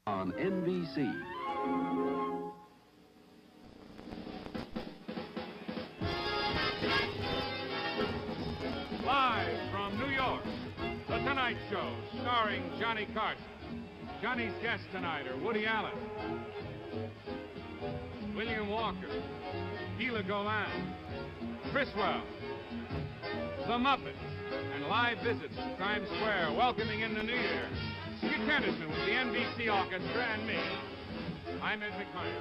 on NBC. Live from New York, The Tonight Show, starring Johnny Carson. Johnny's guests tonight are Woody Allen, William Walker, Gila Golan, Criswell, The Muppets, and live visits to Times Square, welcoming in the new year, Skip Henderson with the NBC Orchestra and me. I'm Ed McMahon.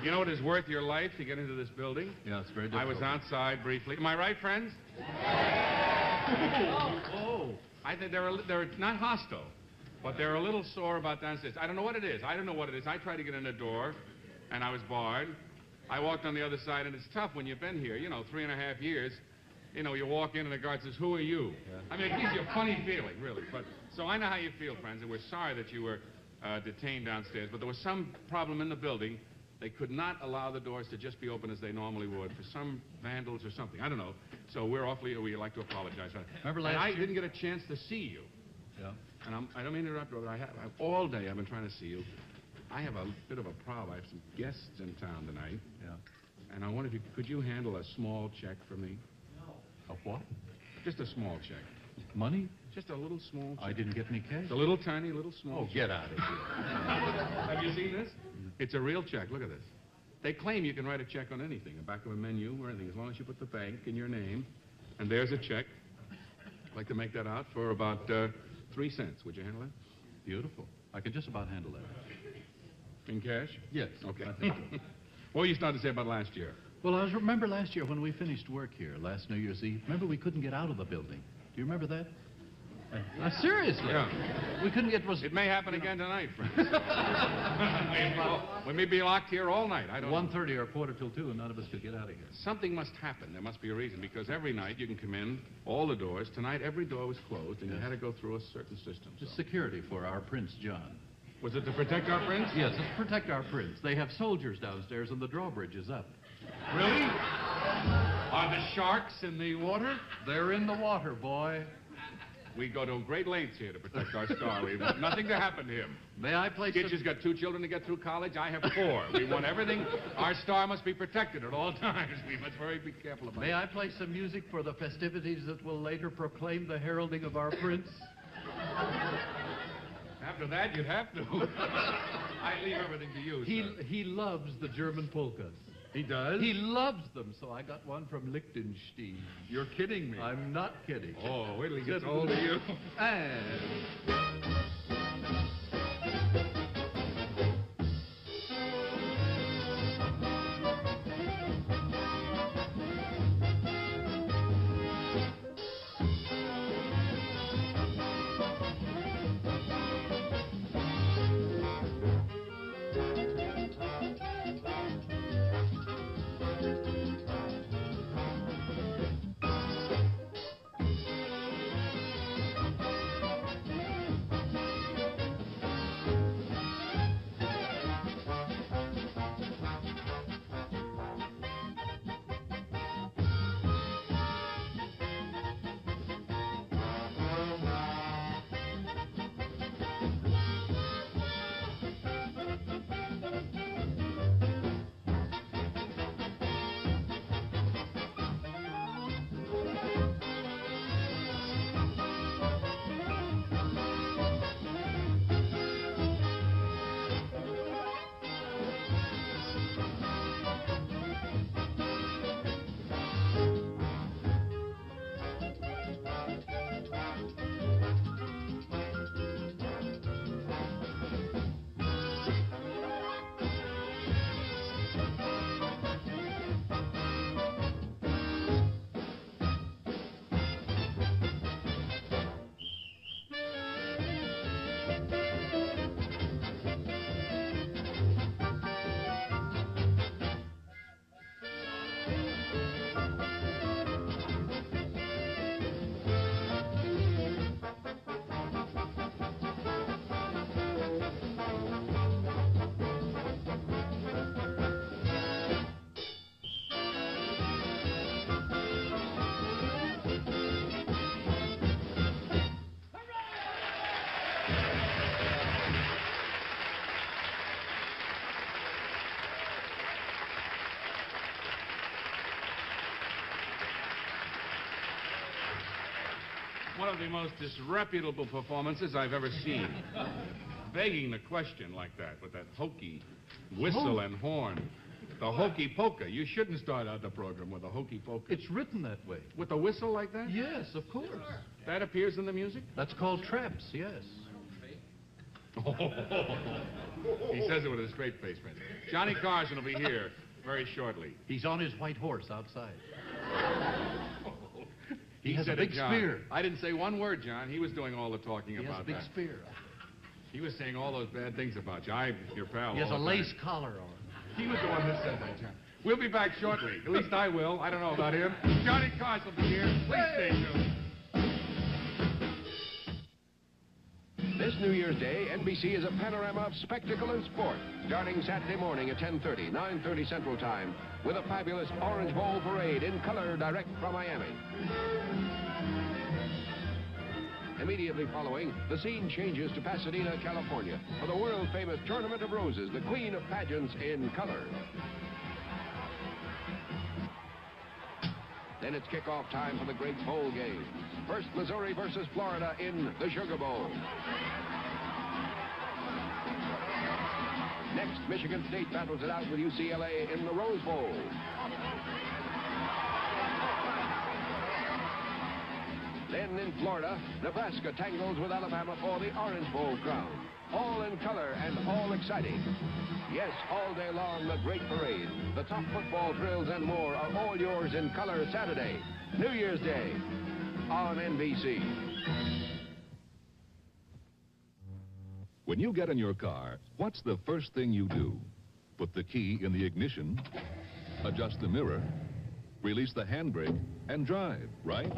You know what is worth your life to get into this building? Yeah, it's very difficult. I was outside briefly. Am I right, friends? Oh. I think they're not hostile, but they're a little sore about downstairs. I don't know what it is. I tried to get in the door, and I was barred. I walked on the other side, and it's tough when you've been here, 3.5 years. You walk in, and the guard says, "Who are you?" Yeah. I mean, it gives you a funny feeling, really. But so I know how you feel, friends, and we're sorry that you were detained downstairs, but there was some problem in the building. They could not allow the doors to just be open as they normally would for some vandals or something. I don't know. So we'd like to apologize for that. Remember last I year? didn't get a chance to see you. Yeah. And I don't mean to interrupt, but all day I've been trying to see you. I have a bit of a problem. I have some guests in town tonight. Yeah. And I wonder if could you handle a small check for me? A what? Just a small check. Money? Just a little small check. I didn't get any cash. It's a little tiny, little small Oh, check. get out of here. Have you seen this? It's a real check. Look at this. They claim you can write a check on anything, the back of a menu or anything, as long as you put the bank in your name. And there's a check. I'd like to make that out for about 3 cents. Would you handle that? Beautiful. I can just about handle that. In cash? Yes. Okay. I think so. What were you starting to say about last year? Well, remember last year when we finished work here, last New Year's Eve? Remember we couldn't get out of the building? Do you remember that? Seriously? Yeah. We couldn't get... It may happen again tonight, friends. We may be locked here all night. I don't know. 1:30 or 1:45, and none of us could get out of here. Something must happen. There must be a reason, because every night you can come in, all the doors. Tonight, every door was closed, and you had to go through a certain system. Just security for our Prince John. Was it to protect our prince? Yes, it's to protect our prince. They have soldiers downstairs, and the drawbridge is up. Really? Are the sharks in the water? They're in the water, boy. We go to great lengths here to protect our star. We want nothing to happen to him. May I play Gitch has got 2 children to get through college. I have 4. We want everything. Our star must be protected at all times. We must be careful about it. May I play some music for the festivities that will later proclaim the heralding of our prince? After that, you'd have to. I leave everything to you, sir. He loves the German polkas. He does? He loves them, so I got one from Liechtenstein. You're kidding me. I'm not kidding. Oh, wait till he gets hold of you. And... One of the most disreputable performances I've ever seen. Begging the question like that with that hokey whistle and horn. The hokey polka. You shouldn't start out the program with a hokey polka. It's written that way. With a whistle like that? Yes, of course. That appears in the music? That's called traps, yes. He says it with a straight face, man. Johnny Carson will be here very shortly. He's on his white horse outside. He has a said big it, John. spear. I didn't say one word, John. He was doing all the talking He has a about big that. spear. He was saying all those bad things about you. I'm your pal. He has a all the lace time. collar on. He was the one that said that, John. We'll be back shortly. At least I will. I don't know about him. Johnny Carson will be here. Please stay tuned. This New Year's Day, NBC is a panorama of spectacle and sport, starting Saturday morning at 10:30, 9:30 Central Time, with a fabulous Orange Bowl parade in color direct from Miami. Immediately following, the scene changes to Pasadena, California, for the world-famous Tournament of Roses, the queen of pageants in color. Then it's kickoff time for the great bowl game. First, Missouri versus Florida in the Sugar Bowl. Next, Michigan State battles it out with UCLA in the Rose Bowl. Then in Florida, Nebraska tangles with Alabama for the Orange Bowl crown. All in color and all exciting. Yes, all day long, the great parade. The top football thrills and more are all yours in color Saturday, New Year's Day, on NBC. When you get in your car, what's the first thing you do? Put the key in the ignition, adjust the mirror, release the handbrake, and drive, right?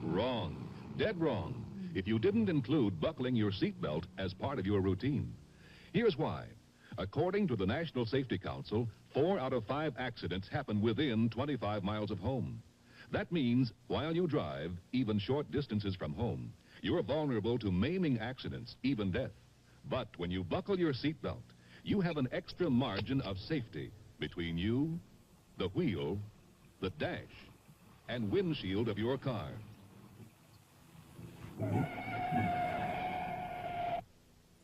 Wrong. Dead wrong. If you didn't include buckling your seatbelt as part of your routine. Here's why. According to the National Safety Council, 4 out of 5 accidents happen within 25 miles of home. That means while you drive, even short distances from home, you're vulnerable to maiming accidents, even death. But when you buckle your seatbelt, you have an extra margin of safety between you, the wheel, the dash, and windshield of your car.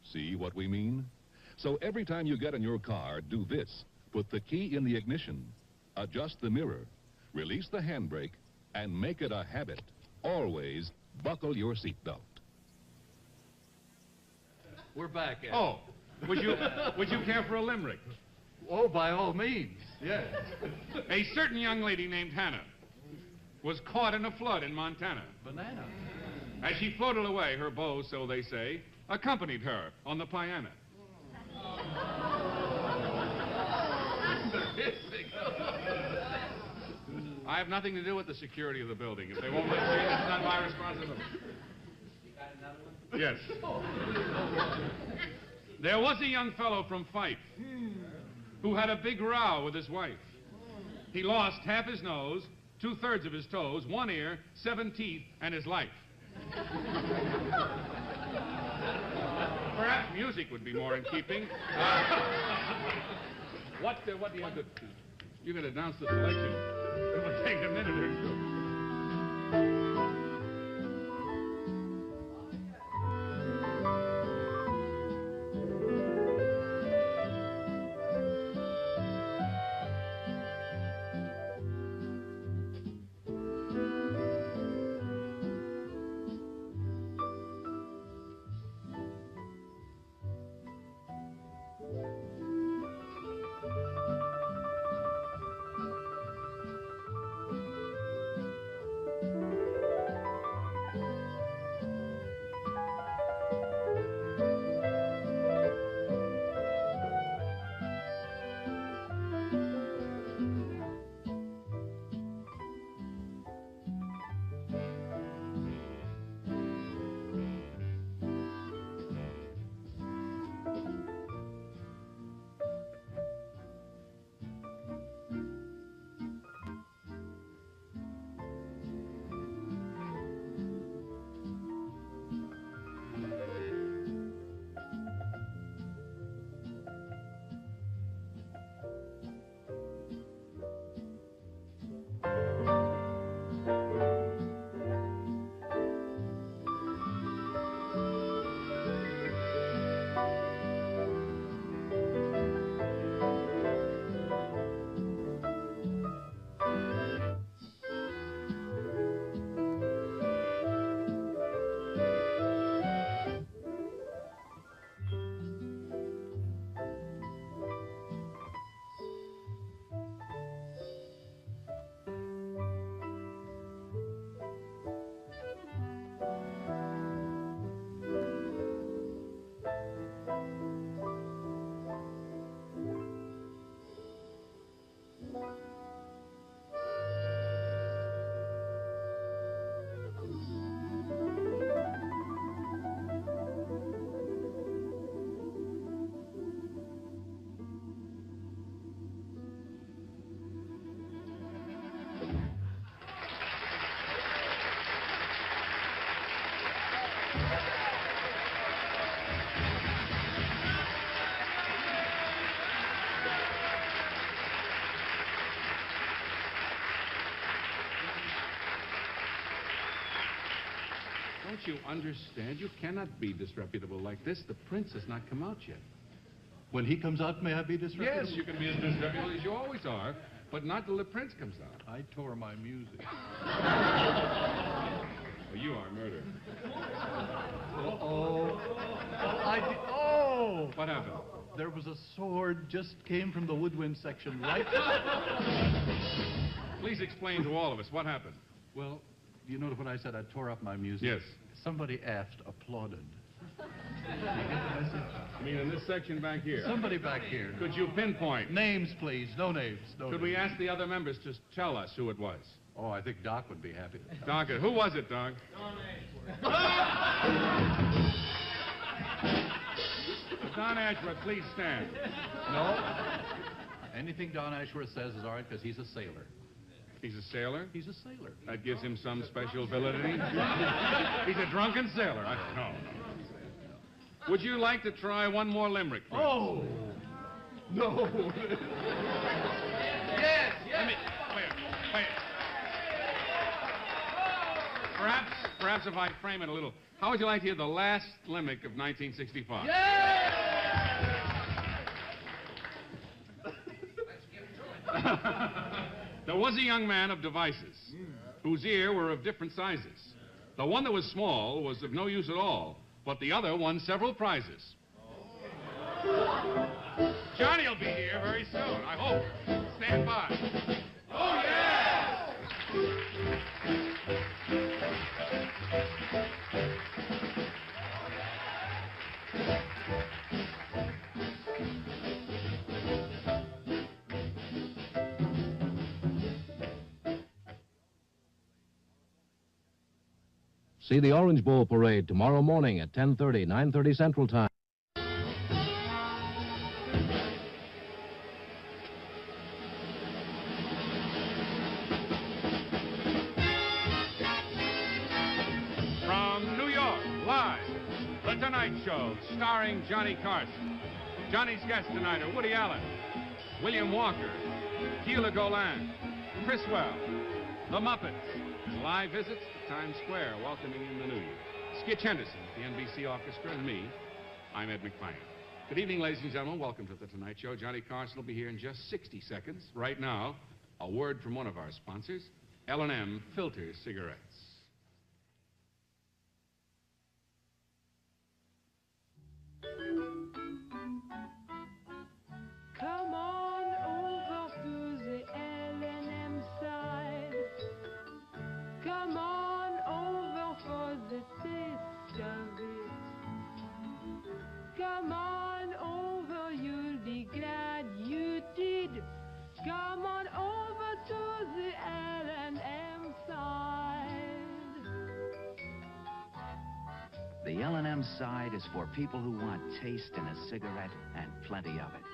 See what we mean? So every time you get in your car, do this. Put the key in the ignition, adjust the mirror, release the handbrake, and make it a habit. Always buckle your seatbelt. We're back, Ed. Oh, would you care for a limerick? Oh, by all means. Yes. A certain young lady named Hannah was caught in a flood in Montana. Banana. As she floated away, her beau, so they say, accompanied her on the piano. I have nothing to do with the security of the building. If they won't let me in, it's not my responsibility. You got another one? Yes. There was a young fellow from Fife who had a big row with his wife. He lost half his nose, 2/3 of his toes, 1 ear, 7 teeth, and his life. Perhaps music would be more in keeping. What do you have to... You can announce the selection. It will take a minute or two. Don't you understand? You cannot be disreputable like this. The prince has not come out yet. When he comes out, may I be disreputable? Yes, you can be as disreputable as you always are, but not till the prince comes out. I tore my music. Well, you are murder. Oh! What happened? There was a sword just came from the woodwind section, right? Please explain to all of us what happened. Well, you notice when I said I tore up my music? Yes. Somebody aft applauded. I mean, in this section back here. Somebody back here. Could you pinpoint? Names, please. No names. Could we ask the other members to tell us who it was? Oh, I think Doc would be happy. Doc, who was it, Doc? Don Ashworth, please stand. No. Anything Don Ashworth says is all right because he's a sailor. He's a sailor? He's a sailor. That gives him some special ability? He's a drunken sailor. No. Would you like to try one more limerick, Fritz? Oh! No. Yes. Wait. Perhaps if I frame it a little, how would you like to hear the last limerick of 1965? There was a young man of devices, whose ear were of different sizes. The one that was small was of no use at all, but the other won several prizes. Johnny will be here very soon, I hope. Stand by. Oh, yeah! See the Orange Bowl Parade tomorrow morning at 10:30, 9:30 Central Time. From New York, live, The Tonight Show, starring Johnny Carson. Johnny's guests tonight are Woody Allen, William Walker, Gila Golan, Criswell, The Muppets. Live visits to Times Square, welcoming in the new year. Skitch Henderson, the NBC Orchestra, and me. I'm Ed McFine. Good evening, ladies and gentlemen. Welcome to The Tonight Show. Johnny Carson will be here in just 60 seconds. Right now, a word from one of our sponsors, L&M Filter Cigarettes. Come on over to the L&M side. Come on over for the taste of it. Come on over, you'll be glad you did. Come on over to the L&M side. The L&M side is for people who want taste in a cigarette and plenty of it.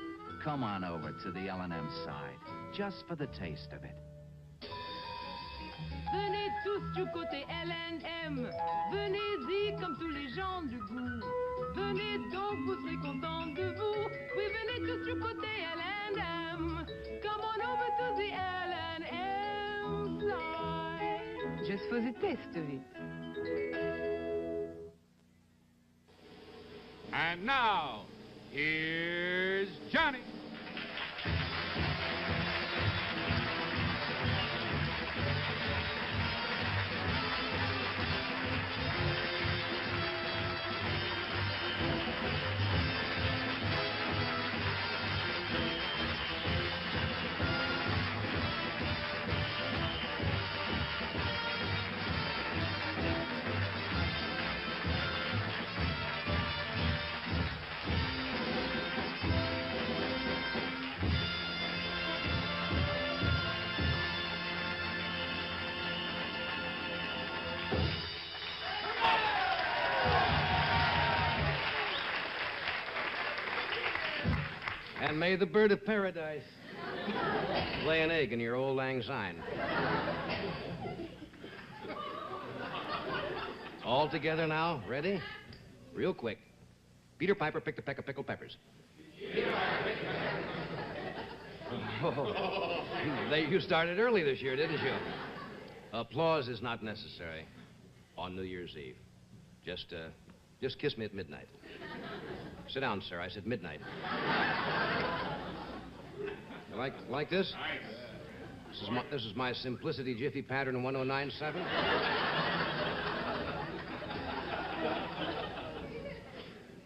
Come on over to the L&M side, just for the taste of it. Venez tous du côté L&M. Venez-y comme tous les gens du goût. Venez donc, vous serez contents de vous. Oui, venez tous du côté L&M. Come on over to the L&M side. Just for the taste of it. And now, here's Johnny. And may the bird of paradise lay an egg in your old lang syne. All together now. Ready? Real quick. Peter Piper picked a peck of pickled peppers. Oh, you started early this year, didn't you? Applause is not necessary on New Year's Eve. Just kiss me at midnight. Sit down, sir. I said midnight. You like this? Nice. This is my Simplicity Jiffy pattern 1097.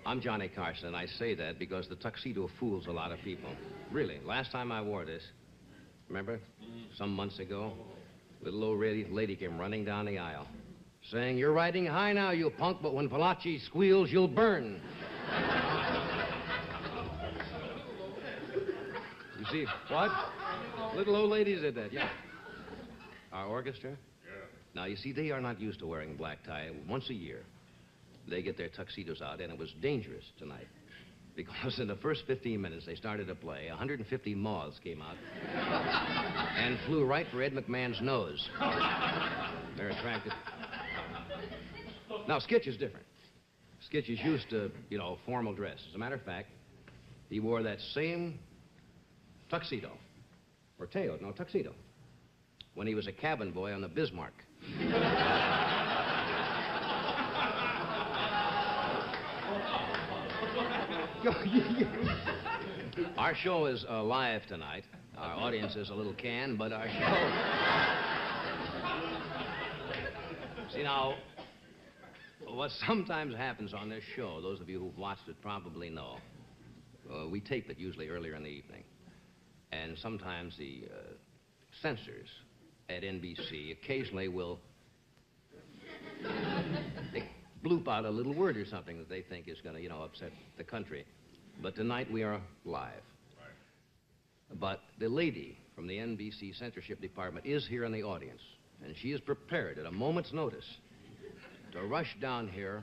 I'm Johnny Carson, and I say that because the tuxedo fools a lot of people. Really, last time I wore this, remember? Some months ago, little old lady came running down the aisle, saying, "You're riding high now, you punk, but when Valachi squeals, you'll burn." You see, what? Little old lady did that, yeah. Our orchestra? Yeah. Now, you see, they are not used to wearing black tie. Once a year, they get their tuxedos out, and it was dangerous tonight. Because in the first 15 minutes they started to play, 150 moths came out and flew right for Ed McMahon's nose. They're attracted. Now, Skitch is different. Skitch is used to, formal dress. As a matter of fact, he wore that same tuxedo, or tail, no, tuxedo, when he was a cabin boy on the Bismarck. Our show is live tonight. Our audience is a little canned, but our show... See, now, what sometimes happens on this show, those of you who've watched it probably know, we tape it usually earlier in the evening. And sometimes the censors at NBC occasionally will bloop out a little word or something that they think is going to, upset the country. But tonight we are live. Right. But the lady from the NBC censorship department is here in the audience, and she is prepared at a moment's notice to rush down here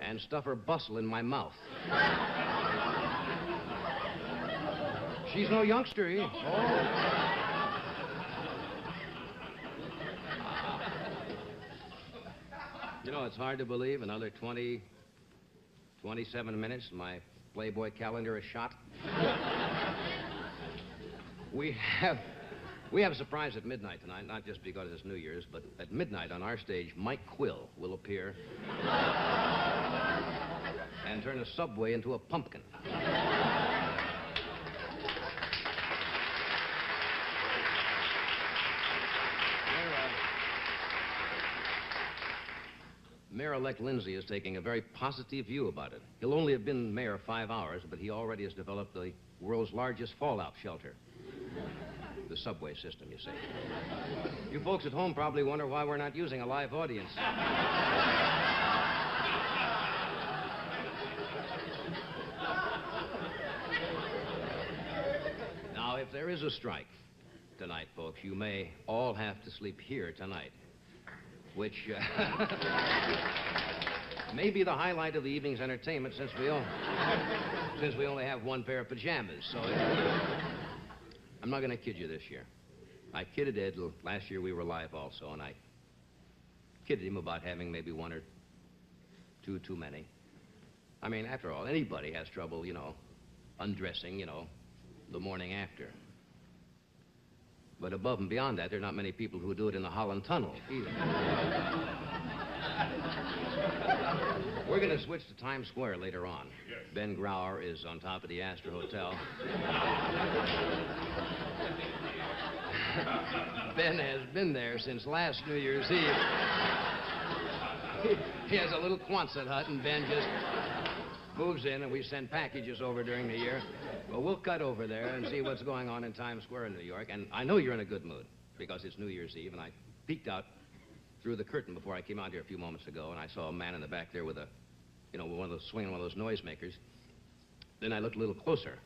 and stuff her bustle in my mouth. She's no youngster, eh? Oh. It's hard to believe another 27 minutes, my Playboy calendar is shot. We have a surprise at midnight tonight, not just because it's New Year's, but at midnight on our stage, Mike Quill will appear and turn a subway into a pumpkin. Mayor-elect Lindsay is taking a very positive view about it. He'll only have been mayor 5 hours, but he already has developed the world's largest fallout shelter. The subway system, you see. You folks at home probably wonder why we're not using a live audience. Now, if there is a strike tonight, folks, you may all have to sleep here tonight. Which may be the highlight of the evening's entertainment since we only have one pair of pajamas. So I'm not going to kid you this year. I kidded Ed last year. We were live also, and I kidded him about having maybe one or two too many. I mean, after all, anybody has trouble, undressing, the morning after. But above and beyond that, there are not many people who do it in the Holland Tunnel, either. We're going to switch to Times Square later on. Yes. Ben Grauer is on top of the Astor Hotel. Ben has been there since last New Year's Eve. He has a little Quonset hut, and Ben just moves in, and we send packages over during the year. Well, we'll cut over there and see what's going on in Times Square in New York. And I know you're in a good mood because it's New Year's Eve, and I peeked out through the curtain before I came out here a few moments ago, and I saw a man in the back there with swinging one of those noisemakers. Then I looked a little closer,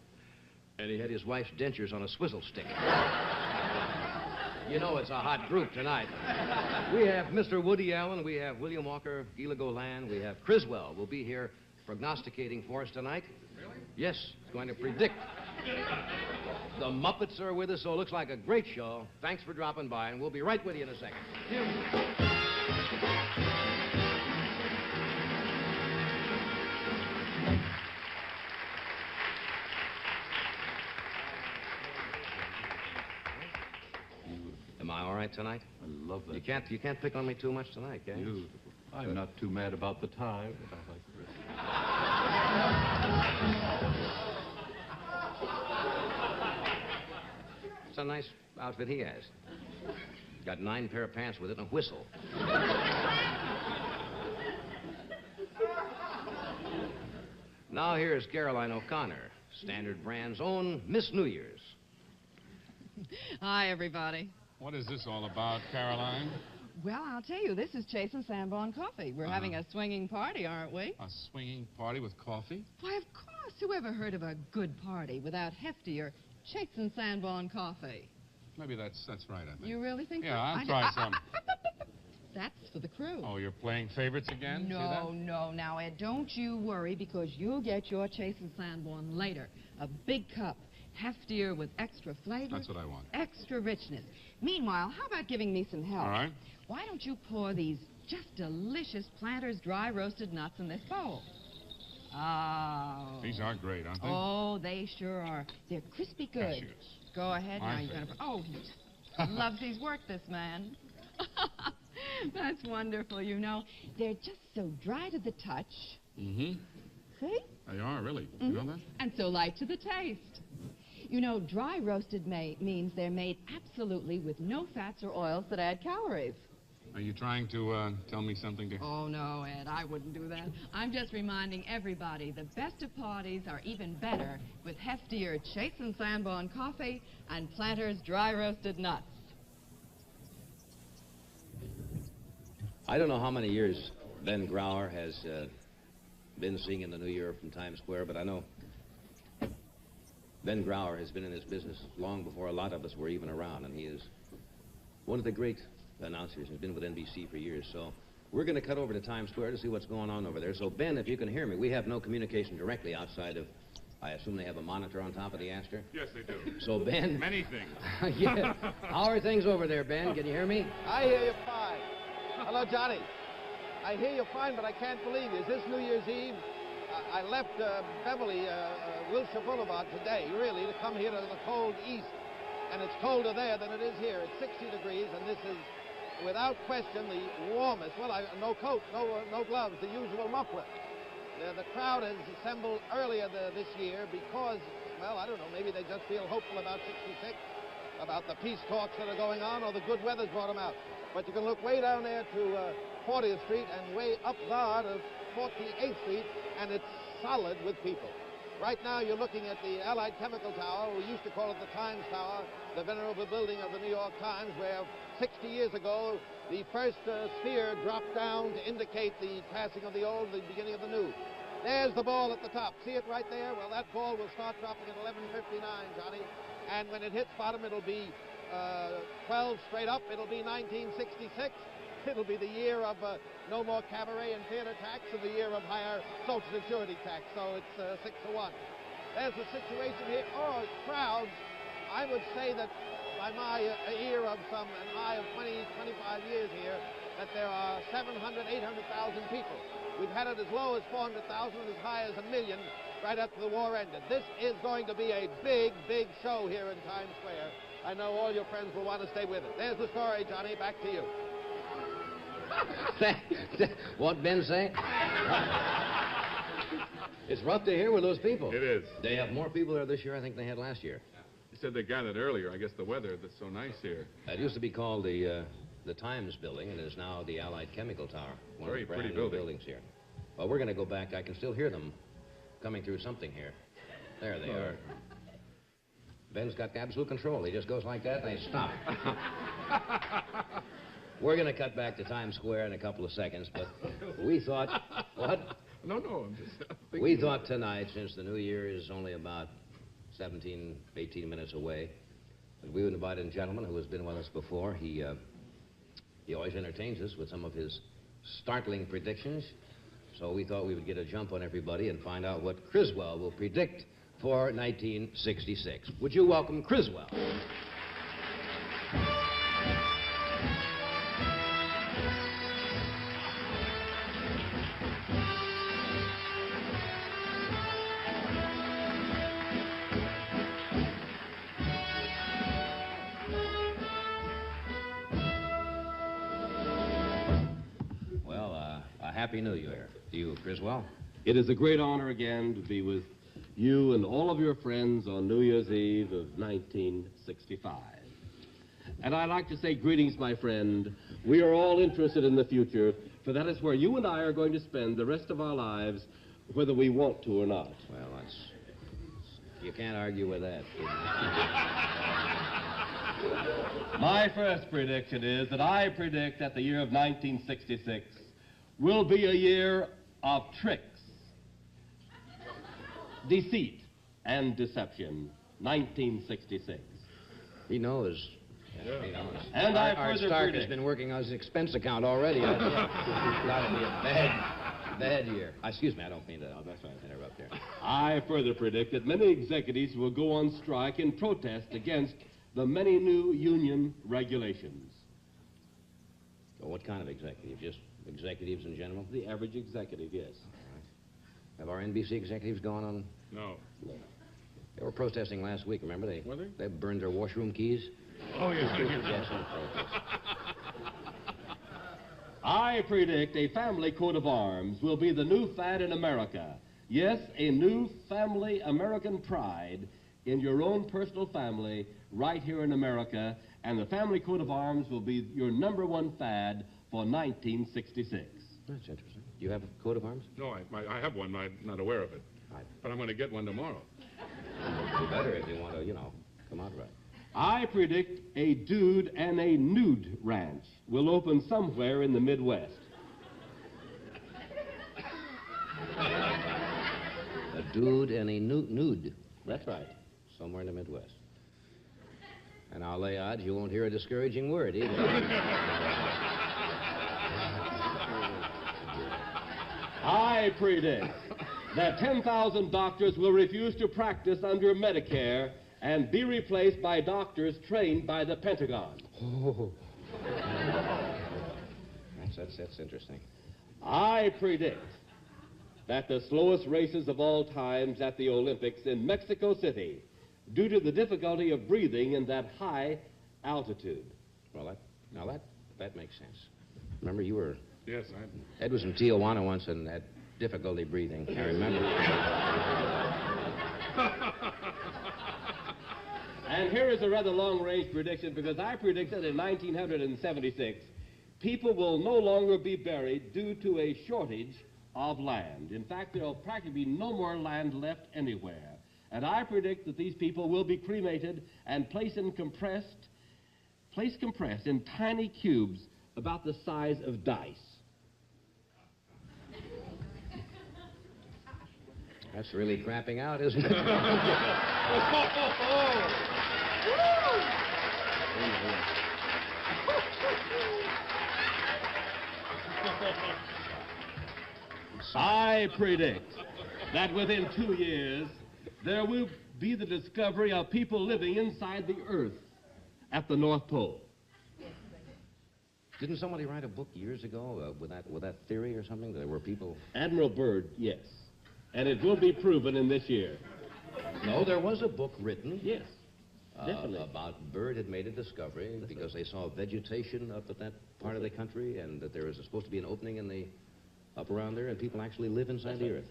and he had his wife's dentures on a swizzle stick. It's a hot group tonight. We have Mr. Woody Allen, we have William Walker, Gila Golan, we have Criswell will be here prognosticating for us tonight. Really? Yes, he's going to predict The Muppets are with us, so it looks like a great show. Thanks for dropping by, and we'll be right with you in a second. Am I all right tonight? I love that. You can't pick on me too much tonight, can you? Beautiful. I'm not too mad about the tie, but I like the rest. It's a nice outfit he has. Got 9 pair of pants with it and a whistle. Now here's Caroline O'Connor, Standard Brand's own Miss New Year's. Hi, everybody. What is this all about, Caroline? Well, I'll tell you, this is Chase and Sanborn Coffee. We're having a swinging party, aren't we? A swinging party with coffee? Why, of course. Who ever heard of a good party without heftier Chase and Sanborn Coffee? Maybe that's right, I think. You really think so? Yeah, I'll try some. That's for the crew. Oh, you're playing favorites again? See that? No. Now, Ed, don't you worry, because you'll get your Chase and Sanborn later. A big cup, heftier with extra flavor. That's what I want. Extra richness. Meanwhile, how about giving me some help? All right. Why don't you pour these just delicious Planters dry roasted nuts in this bowl? Oh. These are great, aren't they? Oh, they sure are. They're crispy good. Cashews. Go ahead. My Now you're going to... Oh, he just loves his work, this man. That's wonderful, you know. They're just so dry to the touch. Mm-hmm. See? They are, really. Mm-hmm. You know that? And so light to the taste. You know, dry roasted means they're made absolutely with no fats or oils that add calories. Are you trying to tell me something to... Oh, no, Ed, I wouldn't do that. I'm just reminding everybody the best of parties are even better with heftier Chase and Sanborn coffee and Planters dry roasted nuts. I don't know how many years Ben Grauer has been singing the New Year from Times Square, but I know Ben Grauer has been in this business long before a lot of us were even around, and he is one of the great announcers. He's been with NBC for years, so we're going to cut over to Times Square to see what's going on over there. So, Ben, if you can hear me, we have no communication directly outside of, I assume they have a monitor on top of the Astor? Yes, they do. So, Ben... Many things. Yeah. How are things over there, Ben? Can you hear me? I hear you fine. Hello, Johnny. I hear you fine, but I can't believe you. Is this New Year's Eve? I left Beverly, Wilshire Boulevard today, really, to come here to the cold east. And it's colder there than it is here. It's 60 degrees, and this is, without question, the warmest. Well, no coat, no gloves, the usual muffler. The crowd has assembled earlier this year because, well, I don't know, maybe they just feel hopeful about 66, about the peace talks that are going on, or the good weather's brought them out. But you can look way down there to 40th Street and way up there to 48th Street, and it's solid with people. Right now, you're looking at the Allied Chemical Tower. We used to call it the Times Tower, the venerable building of the New York Times, where 60 years ago, the first sphere dropped down to indicate the passing of the old, the beginning of the new. There's the ball at the top. See it right there? Well, that ball will start dropping at 11:59, Johnny. And when it hits bottom, it'll be 12 straight up. It'll be 1966. It'll be the year of no more cabaret and theater tax, and the year of higher Social Security tax. So it's 6-1. There's the situation here. Oh, crowds. I would say that by my ear of an eye of 20, 25 years here, that there are 700, 800,000 people. We've had it as low as 400,000 and as high as 1 million right after the war ended. This is going to be a big, big show here in Times Square. I know all your friends will want to stay with it. There's the story, Johnny. Back to you. What Ben say? It's rough to hear with those people. It is. They have more people there this year, I think, than they had last year. You said they gathered earlier. I guess the weather that's so nice here. It used to be called the Times Building, and it is now the Allied Chemical Tower. One Very of the brand pretty new building. buildings here. Well, we're going to go back. I can still hear them coming through something here. There they are. Ben's got absolute control. He just goes like that, and they stop. We're going to cut back to Times Square in a couple of seconds, but we thought... What? No, I'm just... We thought tonight, since the New Year is only about 17, 18 minutes away, that we would invite a gentleman who has been with us before. He always entertains us with some of his startling predictions. So we thought we would get a jump on everybody and find out what Criswell will predict for 1966. Would you welcome Criswell? Happy New Year to you, Criswell. It is a great honor again to be with you and all of your friends on New Year's Eve of 1965. And I'd like to say greetings, my friend. We are all interested in the future, for that is where you and I are going to spend the rest of our lives, whether we want to or not. Well, you can't argue with that. My first prediction is that I predict that the year of 1966 will be a year of tricks, deceit, and deception. 1966. He knows. Yeah, he knows. And Art Stark has been working on his expense account already. It's got to be a bad year. Excuse me, I don't mean to interrupt here. I further predict that many executives will go on strike in protest against the many new union regulations. Well, what kind of executive? Just executives in general? The average executive, yes. Have our NBC executives gone on? No. They were protesting last week, remember? Were they? They burned their washroom keys. Oh, yes. Yes, in protest. I predict a family coat of arms will be the new fad in America. Yes, a new family American pride in your own personal family right here in America, and the family coat of arms will be your #1 fad for 1966. That's interesting. Do you have a coat of arms? No, I have one. I'm not aware of it. But I'm going to get one tomorrow. You better if you want to, come out right. I predict a dude and a nude ranch will open somewhere in the Midwest. A dude and a nude. That's right. Somewhere in the Midwest. And I'll lay odds you won't hear a discouraging word either. I predict that 10,000 doctors will refuse to practice under Medicare and be replaced by doctors trained by the Pentagon. Oh. That's interesting. I predict that the slowest races of all times at the Olympics in Mexico City, due to the difficulty of breathing in that high altitude. Well, that makes sense. Remember, you were... Yes, Ed was in Tijuana once and had difficulty breathing. I remember. And here is a rather long-range prediction, because I predict that in 1976, people will no longer be buried due to a shortage of land. In fact, there will practically be no more land left anywhere. And I predict that these people will be cremated and placed compressed in tiny cubes about the size of dice. That's really crapping out, isn't it? I predict that within 2 years, there will be the discovery of people living inside the Earth at the North Pole. Didn't somebody write a book years ago with that theory or something? That there were people... Admiral Byrd, yes. And it will be proven in this year. No, there was a book written. Yes, definitely. About Byrd had made a discovery because they saw vegetation up at that part of the country, and that there was supposed to be an opening in the up around there, and people actually live inside the Earth.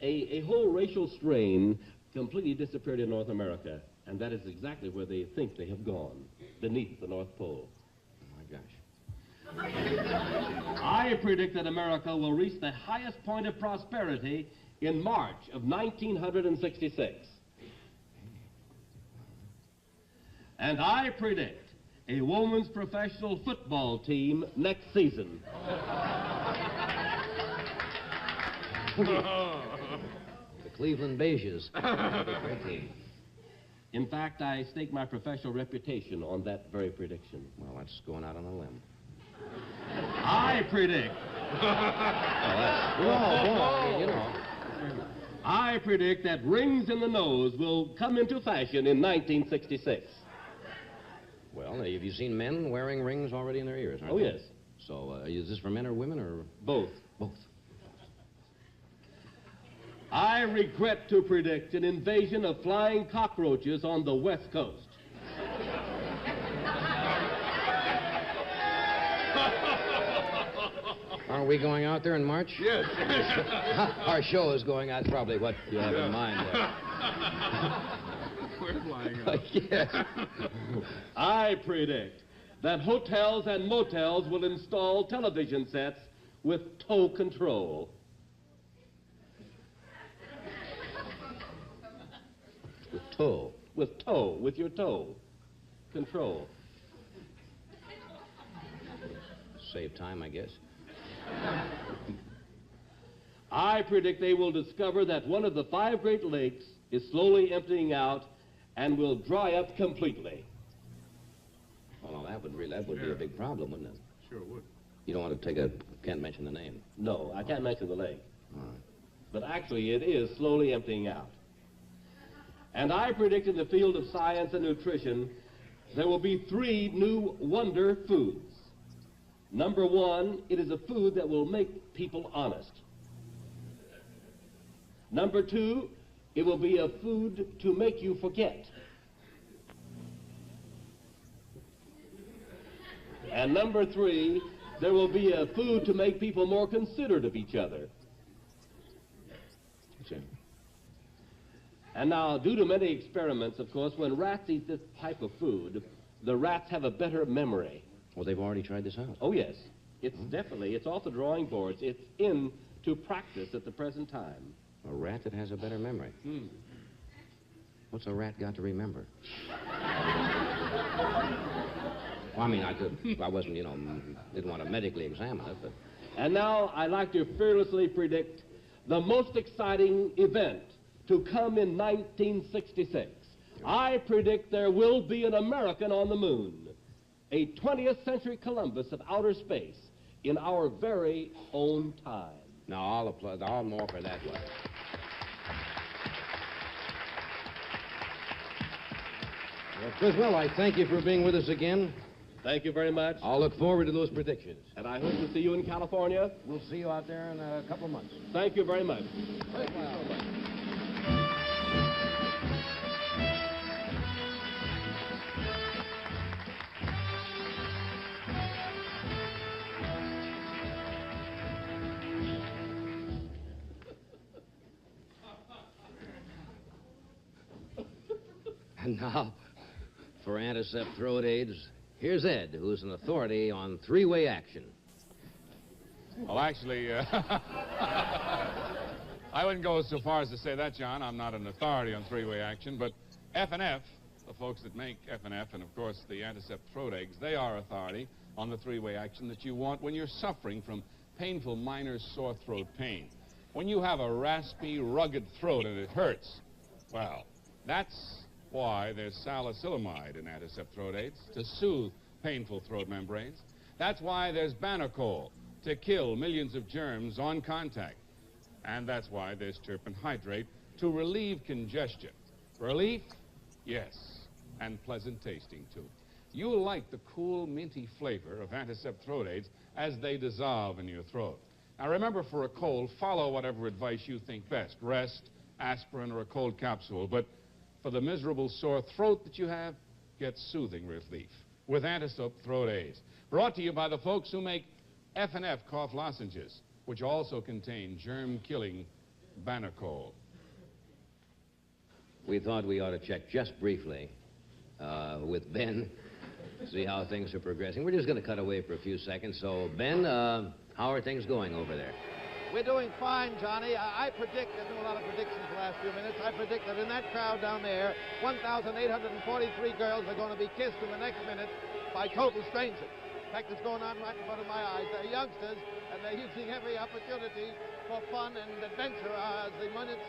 A whole racial strain completely disappeared in North America, and that is exactly where they think they have gone, beneath the North Pole. Oh, my gosh. I predict that America will reach the highest point of prosperity in March of 1966. And I predict a women's professional football team next season. The Cleveland Beiges. Great team. In fact, I stake my professional reputation on that very prediction. Well, that's going out on a limb. I predict. I predict that rings in the nose will come into fashion in 1966. Well, have you seen men wearing rings already in their ears? Oh, yes. So, is this for men or women, or? Both. Both. I regret to predict an invasion of flying cockroaches on the West Coast. Are we going out there in March? Yes. Our show is going out, probably what you have in mind there. We're flying out. Yes. I predict that hotels and motels will install television sets with tow control. With toe. With toe, with your toe. Control. Save time, I guess. I predict they will discover that one of the 5 Great Lakes is slowly emptying out and will dry up completely. Well, that would be a big problem, wouldn't it? Sure would. You don't want to can't mention the name. No, I can't mention the lake. All right. But actually, it is slowly emptying out. And I predict in the field of science and nutrition, there will be 3 new wonder foods. Number 1, it is a food that will make people honest. Number 2, it will be a food to make you forget. And number 3, there will be a food to make people more considerate of each other. Okay. And now, due to many experiments, of course, when rats eat this type of food, the rats have a better memory. Well, they've already tried this out. Oh, yes. It's off the drawing boards. It's into practice at the present time. A rat that has a better memory. What's a rat got to remember? Well, I mean, I wasn't, didn't want to medically examine it, but... And now I'd like to fearlessly predict the most exciting event to come in 1966. I predict there will be an American on the moon, a 20th century Columbus of outer space in our very own time. Now, I'll applaud. I'll more for that one. Well, Criswell, I thank you for being with us again. Thank you very much. I'll look forward to those predictions. And I hope to see you in California. We'll see you out there in a couple of months. Thank you very much. Thank you so much. And now, for antiseptic throat aids, here's Ed, who's an authority on 3-way action. Well, actually, I wouldn't go so far as to say that, John. I'm not an authority on 3-way action, but F&F, the folks that make F&F, and of course the antiseptic throat aids, they are authority on the 3-way action that you want when you're suffering from painful minor sore throat pain. When you have a raspy, rugged throat and it hurts, well, that's why there's salicylamide in antiseptic throat aids to soothe painful throat membranes. That's why there's Banacol to kill millions of germs on contact. And that's why there's terpene hydrate to relieve congestion. Relief? Yes. And pleasant tasting, too. You'll like the cool, minty flavor of antiseptic throat aids as they dissolve in your throat. Now, remember, for a cold, follow whatever advice you think best. Rest, aspirin, or a cold capsule. But for the miserable sore throat that you have, get soothing relief with antiseptic throat aids. Brought to you by the folks who make F&F cough lozenges, which also contain germ-killing Banacol. We thought we ought to check just briefly with Ben, see how things are progressing. We're just going to cut away for a few seconds. So, Ben, how are things going over there? We're doing fine, Johnny. I predict, there's been a lot of predictions the last few minutes. I predict that in that crowd down there, 1,843 girls are going to be kissed in the next minute by total strangers. In fact, it's going on right in front of my eyes. They're youngsters, and they're using every opportunity for fun and adventure as the minutes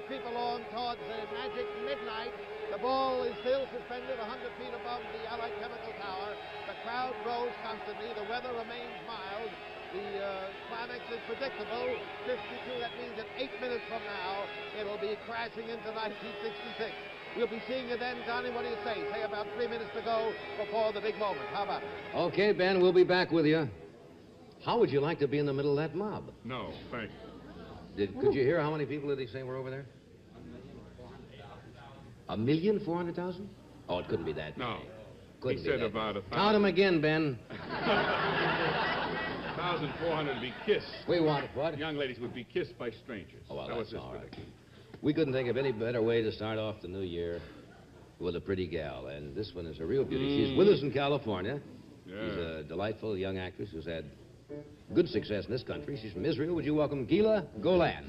creep along towards the magic midnight. The ball is still suspended 100 feet above the Allied Chemical Tower. The crowd grows constantly. The weather remains mild. The climax is predictable. 52, that means that 8 minutes from now, it'll be crashing into 1966. We'll be seeing you then, Johnny. What do you say? Say about 3 minutes to go before the big moment. How about it? Okay, Ben, we'll be back with you. How would you like to be in the middle of that mob? No, thank you. Could you hear how many people did he say were over there? 1,400,000? Oh, it couldn't be that. No. Couldn't He be said that. about 1,000. Count them again, Ben. 1,400 to be kissed. We want what? Young ladies would be kissed by strangers. Oh, well, that was that's his all right. prediction. We couldn't think of any better way to start off the new year with a pretty gal, and this one is a real beauty. She's with us in California. Yeah. She's a delightful young actress who's had good success in this country. She's from Israel. Would you welcome Gila Golan?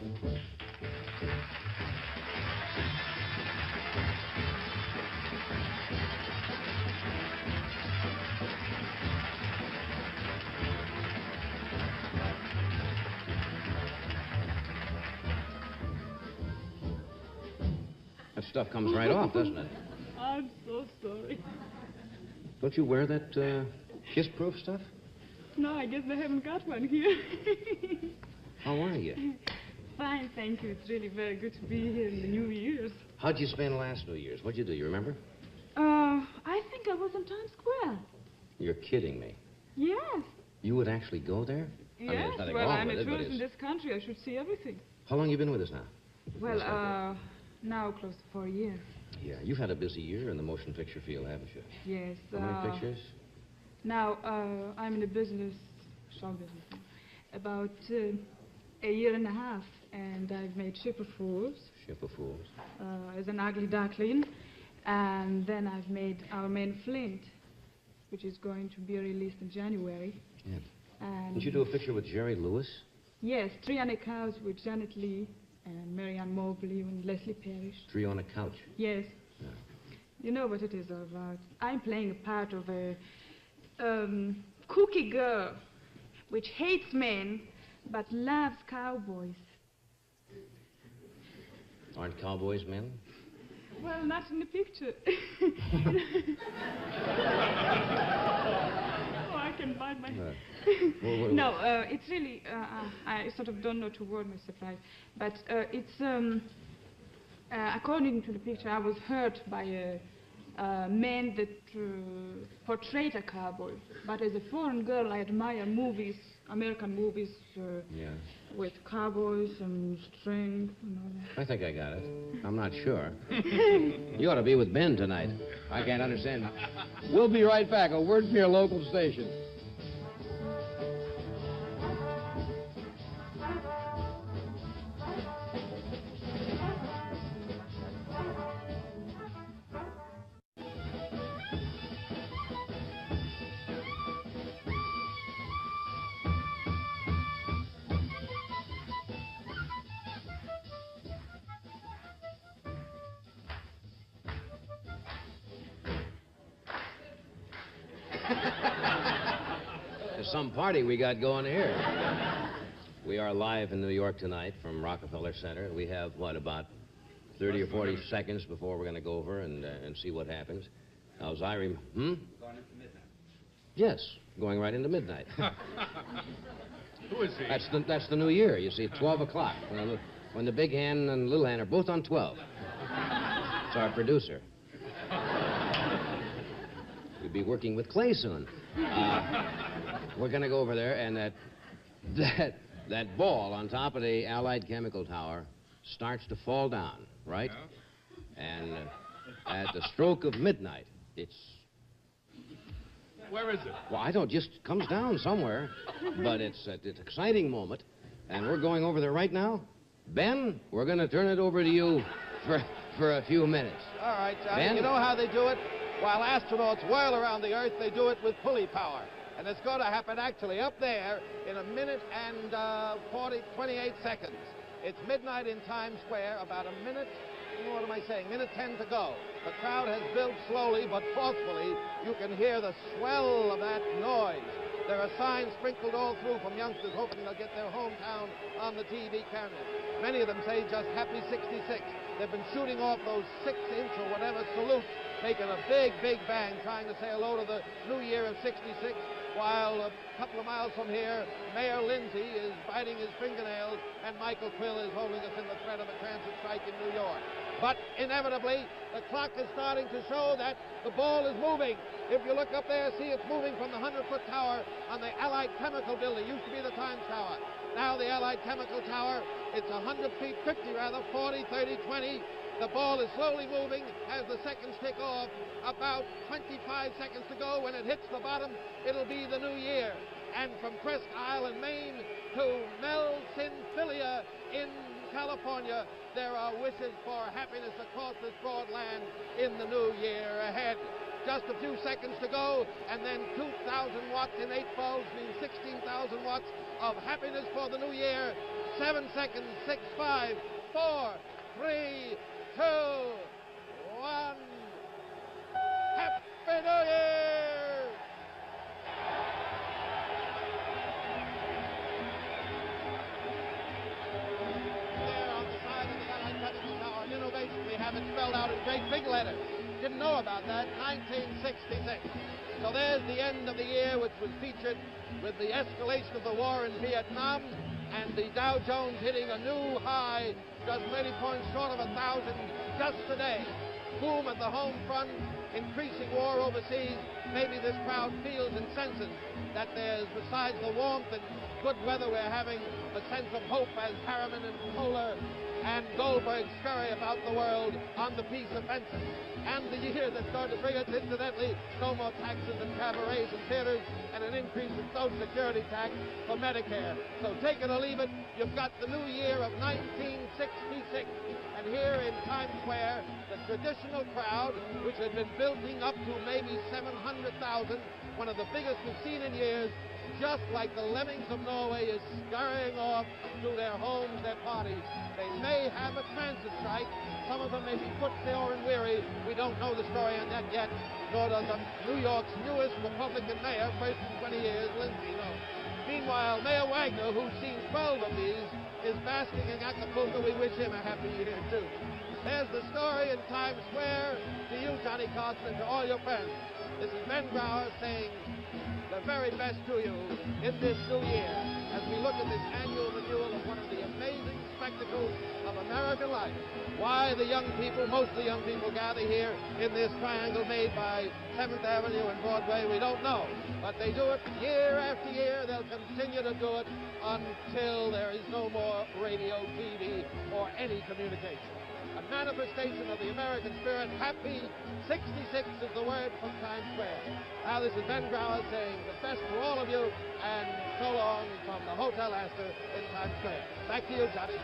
That stuff comes right off, doesn't it? I'm so sorry. Don't you wear that kiss-proof stuff? No, I guess they haven't got one here. How are you? Fine, thank you. It's really very good to be here in the New Year's. How'd you spend last New Year's? What'd you do? You remember? I think I was in Times Square. You're kidding me. Yes. You would actually go there? I mean, Yes. there's nothing Well, wrong I'm with a it, but tourist in it's... this country. I should see everything. How long you been with us now? Well, now close to 4 years. Yeah, you've had a busy year in the motion picture field, haven't you? Yes. How many pictures? Now, I'm in the business, show business, about a year and a half, and I've made Ship of Fools. Ship of Fools. As an ugly duckling, and then I've made Our Man Flint, which is going to be released in January. Yeah. And Didn't you do a picture with Jerry Lewis? yes, 3 on a Couch with Janet Leigh and Marianne Mobley and Leslie Parrish. 3 on a Couch. Yes. Yeah. You know what it is all about. I'm playing a part of a cookie girl which hates men but loves cowboys. Aren't cowboys men? Well, not in the picture. Oh, I can bite my head. No, it's really, I sort of don't know to word my surprise, but it's, according to the picture, I was hurt by a man that portrayed a cowboy, but as a foreign girl, I admire movies, American movies, Yeah. with cowboys and strength and all that. I think I got it. I'm not sure. You ought to be with Ben tonight. I can't understand. We'll be right back. A word from your local station. There's some party we got going here. We are live in New York tonight from Rockefeller Center. We have, what, about 30 or 40 seconds before we're going to go over and see what happens. Now, as I remember... Going into midnight. Yes, going right into midnight. Who is he? That's the new year, you see, at 12 o'clock. When the big hand and little hand are both on 12. It's our producer. We'll be working with Clay soon. We're going to go over there, and that ball on top of the Allied Chemical Tower starts to fall down, right? Yeah. And at the stroke of midnight, it's... Where is it? Well, I don't, just comes down somewhere, but it's an exciting moment, and we're going over there right now. Ben, we're going to turn it over to you for a few minutes. All right, Johnny. Ben? You know how they do it? While astronauts whirl around the Earth, they do it with pulley power. And it's going to happen actually up there in 1 minute and 28 seconds. It's midnight in Times Square, about a minute, what am I saying, minute 10 to go. The crowd has built slowly but forcefully. You can hear the swell of that noise. There are signs sprinkled all through from youngsters hoping they'll get their hometown on the TV camera. Many of them say just happy 66. They've been shooting off those 6-inch or whatever salutes, making a big, big bang, trying to say hello to the new year of 66, while a couple of miles from here, Mayor Lindsay is biting his fingernails, and Michael Quill is holding us in the threat of a transit strike in New York. But inevitably, the clock is starting to show that the ball is moving. If you look up there, see it's moving from the 100-foot tower on the Allied Chemical Building. Used to be the Times Tower. Now the Allied Chemical Tower, it's 100 feet, 50 rather, 40, 30, 20. The ball is slowly moving as the seconds tick off. About 25 seconds to go. When it hits the bottom, it'll be the new year. And from Presque Isle, Maine, to Melcinphilia in California, there are wishes for happiness across this broad land in the new year ahead. Just a few seconds to go, and then 2,000 watts in 8 bulbs means 16,000 watts of happiness for the new year. 7 seconds, 6, 5, 4, 3, 2, 1. Happy New Year! There on the side of the Allied Chemical Tower, you know, basically have it spelled out in great big letters. Didn't know about that, 1966. So there's the end of the year, which was featured with the escalation of the war in Vietnam and the Dow Jones hitting a new high, just many points short of 1,000 just today. Boom at the home front, increasing war overseas. Maybe this crowd feels and senses that there's, besides the warmth and good weather, we're having a sense of hope as Harriman and Kohler and Goldberg scurry about the world on the peace offensive. And the year that's going to bring us, incidentally, no more taxes and cabarets and theaters, and an increase in Social Security tax for Medicare. So take it or leave it, you've got the new year of 1966. And here in Times Square, the traditional crowd, which had been building up to maybe 700,000, one of the biggest we've seen in years, just like the lemmings of Norway, is scurrying off to their homes, their parties. They may have a transit strike. Some of them may be footsore and weary. We don't know the story on that yet, nor does New York's newest Republican mayor, first in 20 years, Lindsay, know. Meanwhile, Mayor Wagner, who's seen 12 of these, is basking in Acapulco. We wish him a happy year, too. There's the story in Times Square to you, Johnny Carson, and to all your friends. This is Ben Brower saying the very best to you in this new year as we look at this annual renewal of one of the amazing spectacles of American life. Why the young people, most of the young people, gather here in this triangle made by 7th Avenue and Broadway, we don't know. But they do it year after year. They'll continue to do it until there is no more radio, TV, or any communication. A manifestation of the American spirit. Happy 66 is the word from Times Square. Now this is Ben Brower saying the best for all of you, and so long from the Hotel Astor in Times Square. Back to you, Johnny.